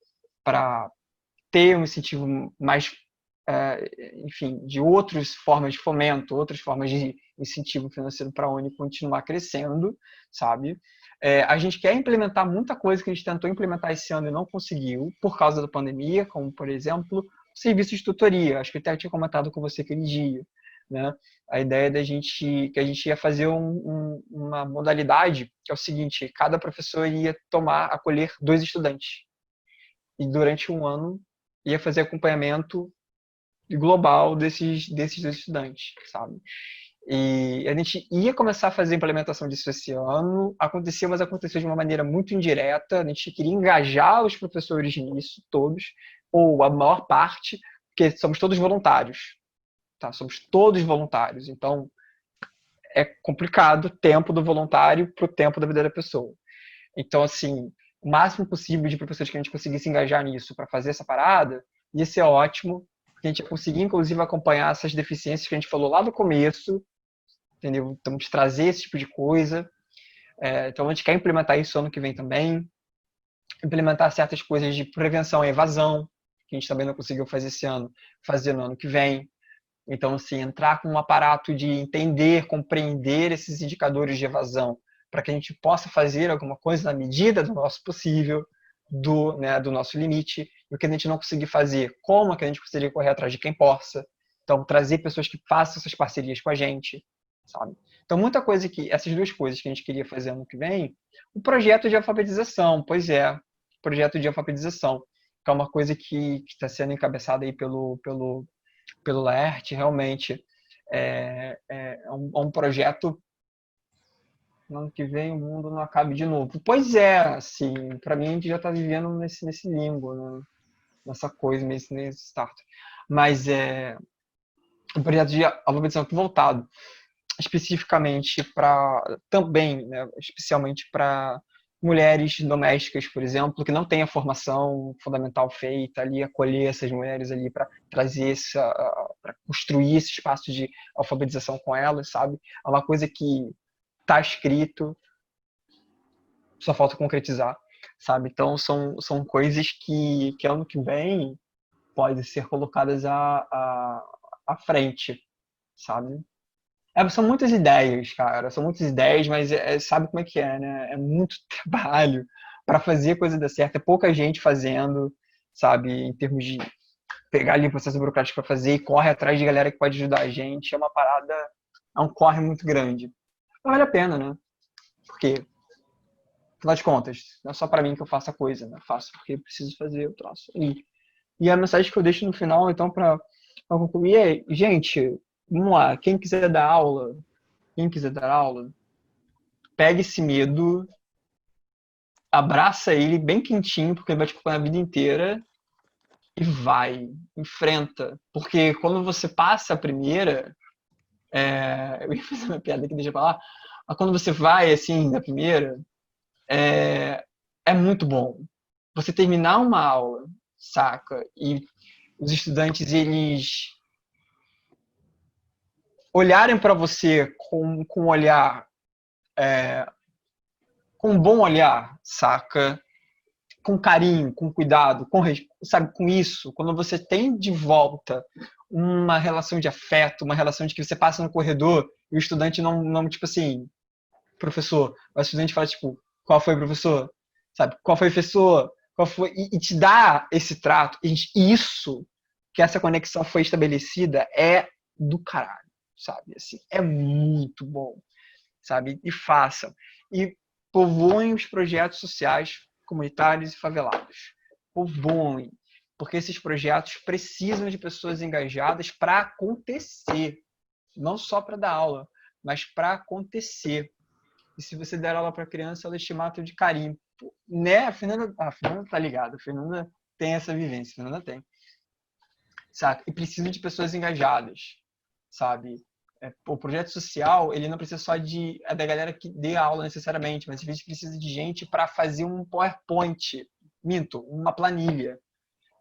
ter um incentivo mais, enfim, de outras formas de fomento, outras formas de incentivo financeiro para a Uni continuar crescendo, sabe? A gente quer implementar muita coisa que a gente tentou implementar esse ano e não conseguiu, por causa da pandemia, como, por exemplo, o serviço de tutoria. Acho que eu até tinha comentado com você aquele dia, né? A ideia que a gente ia fazer uma modalidade que é o seguinte: cada professor ia acolher 2 estudantes e durante um ano ia fazer acompanhamento global desses 2 estudantes, sabe? E a gente ia começar a fazer a implementação disso esse ano, aconteceu, mas aconteceu de uma maneira muito indireta. A gente queria engajar os professores nisso, todos, ou a maior parte, porque somos todos voluntários. Tá? Somos todos voluntários, então é complicado o tempo do voluntário para o tempo da vida da pessoa. Então, assim, o máximo possível de professores que a gente conseguisse engajar nisso para fazer essa parada, ia ser ótimo, porque a gente ia conseguir, inclusive, acompanhar essas deficiências que a gente falou lá no começo, entendeu? Então, de trazer esse tipo de coisa. Então, a gente quer implementar isso ano que vem também, implementar certas coisas de prevenção à evasão, que a gente também não conseguiu fazer esse ano, fazer no ano que vem. Então, assim, entrar com um aparato de entender, compreender esses indicadores de evasão, para que a gente possa fazer alguma coisa na medida do nosso possível, do nosso limite, e o que a gente não conseguir fazer, como é que a gente conseguiria correr atrás de quem possa. Então, trazer pessoas que façam essas parcerias com a gente, sabe? Então, muita coisa essas 2 coisas que a gente queria fazer ano que vem, o projeto de alfabetização, projeto de alfabetização, que é uma coisa que está sendo encabeçada aí pelo Laerte, realmente um projeto. No ano que vem o mundo não acabe de novo. Pois é, assim, para mim a gente já está vivendo nesse limbo, né? Nessa coisa, nesse start. Mas um projeto de alfabetização voltado especificamente também, né, especialmente para mulheres domésticas, por exemplo, que não têm a formação fundamental feita ali, acolher essas mulheres ali para trazer para construir esse espaço de alfabetização com elas, sabe? É uma coisa que está escrito, só falta concretizar, sabe? Então são coisas que ano que vem podem ser colocadas à frente, sabe? São muitas ideias, cara. São muitas ideias, mas sabe como é que é, né? É muito trabalho para fazer a coisa dar certo. É pouca gente fazendo, sabe? Em termos de pegar ali o processo burocrático para fazer e corre atrás de galera que pode ajudar a gente. É uma parada, é um corre muito grande. Mas vale a pena, né? Porque, afinal de contas, não é só para mim que eu faço a coisa, né? Eu faço porque eu preciso fazer o troço. E a mensagem que eu deixo no final, então, para concluir é: gente, vamos lá, quem quiser dar aula, pega esse medo, abraça ele bem quentinho, porque ele vai te acompanhar a vida inteira, e vai, enfrenta. Porque quando você passa a primeira, eu ia fazer uma piada aqui, deixa eu falar, mas quando você vai, assim, da primeira, é muito bom. Você terminar uma aula, saca? E os estudantes, eles olharem para você com um olhar, com um bom olhar, saca? com carinho, com cuidado, sabe, com isso, quando você tem de volta uma relação de afeto, uma relação de que você passa no corredor e o estudante não tipo assim, professor, o estudante fala, tipo, qual foi, professor? Sabe, qual foi, professor? Qual foi? E te dá esse trato, e isso, que essa conexão foi estabelecida, é do caralho, sabe? Assim, é muito bom, sabe? E façam. E povoem os projetos sociais comunitários e favelados. Povoem. Porque esses projetos precisam de pessoas engajadas para acontecer. Não só para dar aula, mas para acontecer. E se você der aula para criança, ela te mata de carinho. Né? A Fernanda tá ligada. A Fernanda tem essa vivência. A Fernanda tem. Sabe? E precisa de pessoas engajadas. Sabe? O projeto social, ele não precisa só da galera que dê aula necessariamente, mas às vezes precisa de gente para fazer um PowerPoint, uma planilha,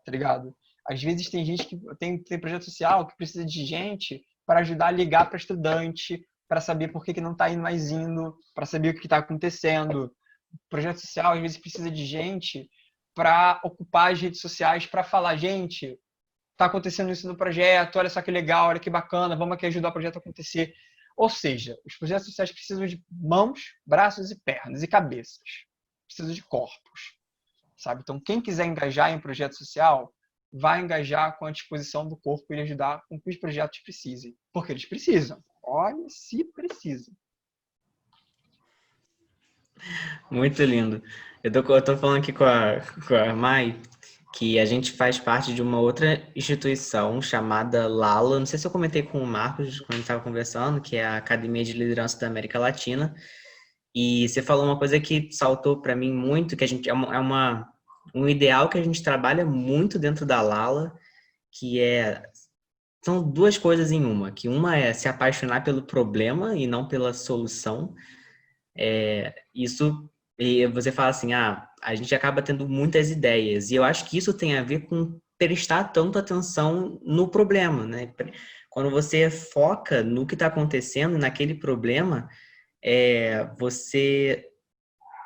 tá ligado? Às vezes tem gente que tem projeto social que precisa de gente para ajudar a ligar para estudante, para saber por que não está indo mais indo, para saber o que está acontecendo. O projeto social, às vezes, precisa de gente para ocupar as redes sociais, para falar, gente, está acontecendo isso no projeto, olha só que legal, olha que bacana, vamos aqui ajudar o projeto a acontecer. Ou seja, os projetos sociais precisam de mãos, braços e pernas, e cabeças. Precisam de corpos, sabe? Então, quem quiser engajar em projeto social, vai engajar com a disposição do corpo e ajudar com que os projetos precisem. Porque eles precisam. Olha, se precisam. Muito lindo. Eu tô falando aqui com a Mai, que a gente faz parte de uma outra instituição chamada LALA. Não sei se eu comentei com o Marcos quando a gente estava conversando, que é a Academia de Liderança da América Latina. E você falou uma coisa que saltou para mim muito, que a gente um ideal que a gente trabalha muito dentro da LALA, que são duas coisas em uma, que uma é se apaixonar pelo problema e não pela solução. E você fala assim, a gente acaba tendo muitas ideias, e eu acho que isso tem a ver com prestar tanto atenção no problema, né? Quando você foca no que está acontecendo, naquele problema, você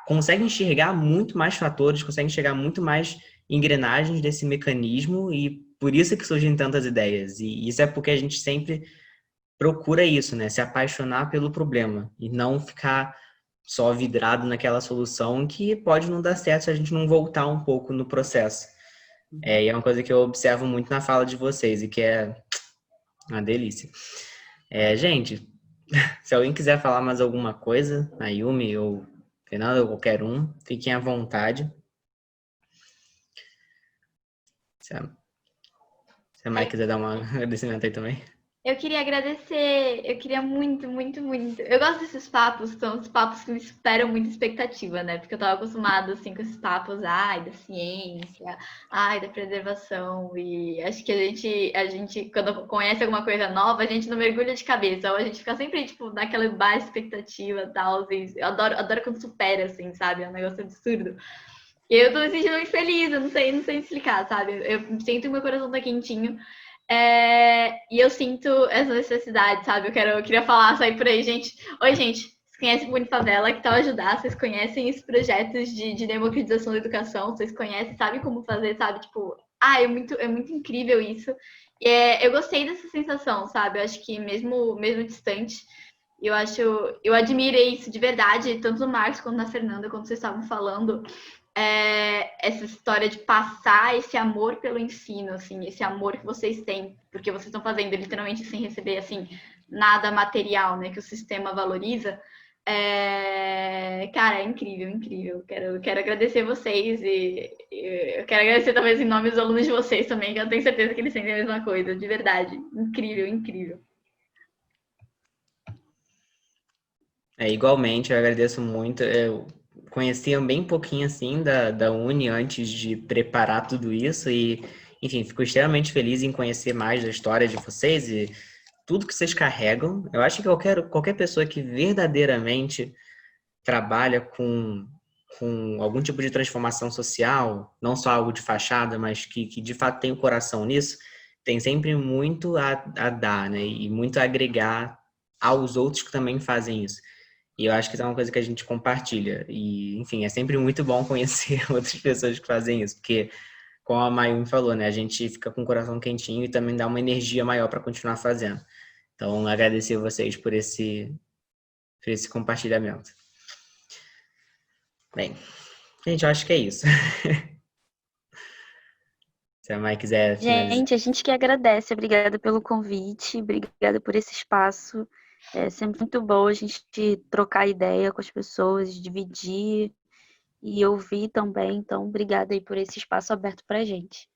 consegue enxergar muito mais fatores, consegue enxergar muito mais engrenagens desse mecanismo, e por isso que surgem tantas ideias. E isso é porque a gente sempre procura isso, né? Se apaixonar pelo problema e não ficar só vidrado naquela solução que pode não dar certo se a gente não voltar um pouco no processo. E é uma coisa que eu observo muito na fala de vocês e que é uma delícia. Gente, se alguém quiser falar mais alguma coisa, a Yumi ou Fernanda ou qualquer um, fiquem à vontade. Se a Mai quiser dar um agradecimento aí também. Eu queria agradecer, eu queria muito, muito, muito. Eu gosto desses papos, são os papos que me superam muita expectativa, né? Porque eu tava acostumada, assim, com esses papos, da ciência, da preservação, e acho que a gente, quando conhece alguma coisa nova, a gente não mergulha de cabeça, ou a gente fica sempre, tipo, naquela baixa expectativa e tal, eu adoro quando supera, assim, sabe? É um negócio absurdo. E eu tô me sentindo muito feliz, eu não sei explicar, sabe? Eu sinto que meu coração tá quentinho. E eu sinto essa necessidade, sabe? Eu queria falar, sair por aí, gente. Oi, gente, vocês conhecem o Unifavela, que tal ajudar? Vocês conhecem esses projetos de democratização da educação? Vocês conhecem, sabem como fazer, sabe? Tipo, é muito incrível isso. Eu gostei dessa sensação, sabe? Eu acho que mesmo distante, eu admirei isso de verdade, tanto no Marcos quanto na Fernanda, quando vocês estavam falando. Essa história de passar esse amor pelo ensino, assim, esse amor que vocês têm, porque vocês estão fazendo literalmente sem receber, assim, nada material, né, que o sistema valoriza. Cara, é incrível, incrível. Quero agradecer vocês e eu quero agradecer talvez em nome dos alunos de vocês também, que eu tenho certeza que eles sentem a mesma coisa, de verdade. Incrível, incrível. Igualmente, eu agradeço muito. Eu conhecia bem pouquinho, assim, da Uni antes de preparar tudo isso e, enfim, fico extremamente feliz em conhecer mais da história de vocês e tudo que vocês carregam. Eu acho que qualquer pessoa que verdadeiramente trabalha com algum tipo de transformação social, não só algo de fachada, mas que de fato tem o coração nisso, tem sempre muito a dar, né? E muito a agregar aos outros que também fazem isso. E eu acho que isso é uma coisa que a gente compartilha. E, enfim, é sempre muito bom conhecer outras pessoas que fazem isso, porque, como a Mayumi falou, né, a gente fica com o coração quentinho e também dá uma energia maior para continuar fazendo. Então, agradecer vocês por esse compartilhamento. Bem, gente, eu acho que é isso. Se a Mai quiser finalizar. Gente, a gente que agradece. Obrigada pelo convite, obrigada por esse espaço. É sempre muito bom a gente trocar ideia com as pessoas, dividir e ouvir também. Então, obrigada aí por esse espaço aberto pra gente.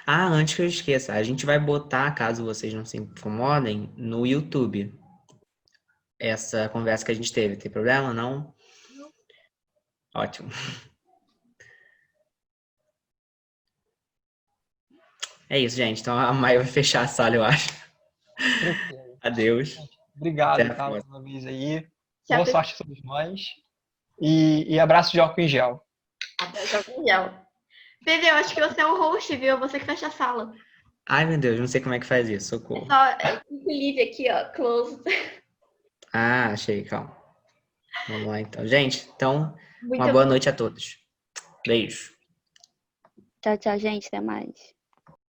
Ah, antes que eu esqueça, a gente vai botar, caso vocês não se incomodem, no YouTube essa conversa que a gente teve. Tem problema? Não? Ótimo. É isso, gente. Então a Maia vai fechar a sala, eu acho. Tranquilo. Adeus. Obrigado, Até a tá? Mais próxima. uma vez aí. Tchau, Boa sorte a todos nós. E abraço de álcool em gel. Pedro, eu acho que você é o host, viu? Você que fecha a sala. Ai, meu Deus, não sei como é que faz isso. Socorro. Só livre aqui, ó, close. Ah, achei, calma. Vamos lá, então. Gente, então, Muito uma boa noite a todos. Beijo. Tchau, tchau, gente. Até mais.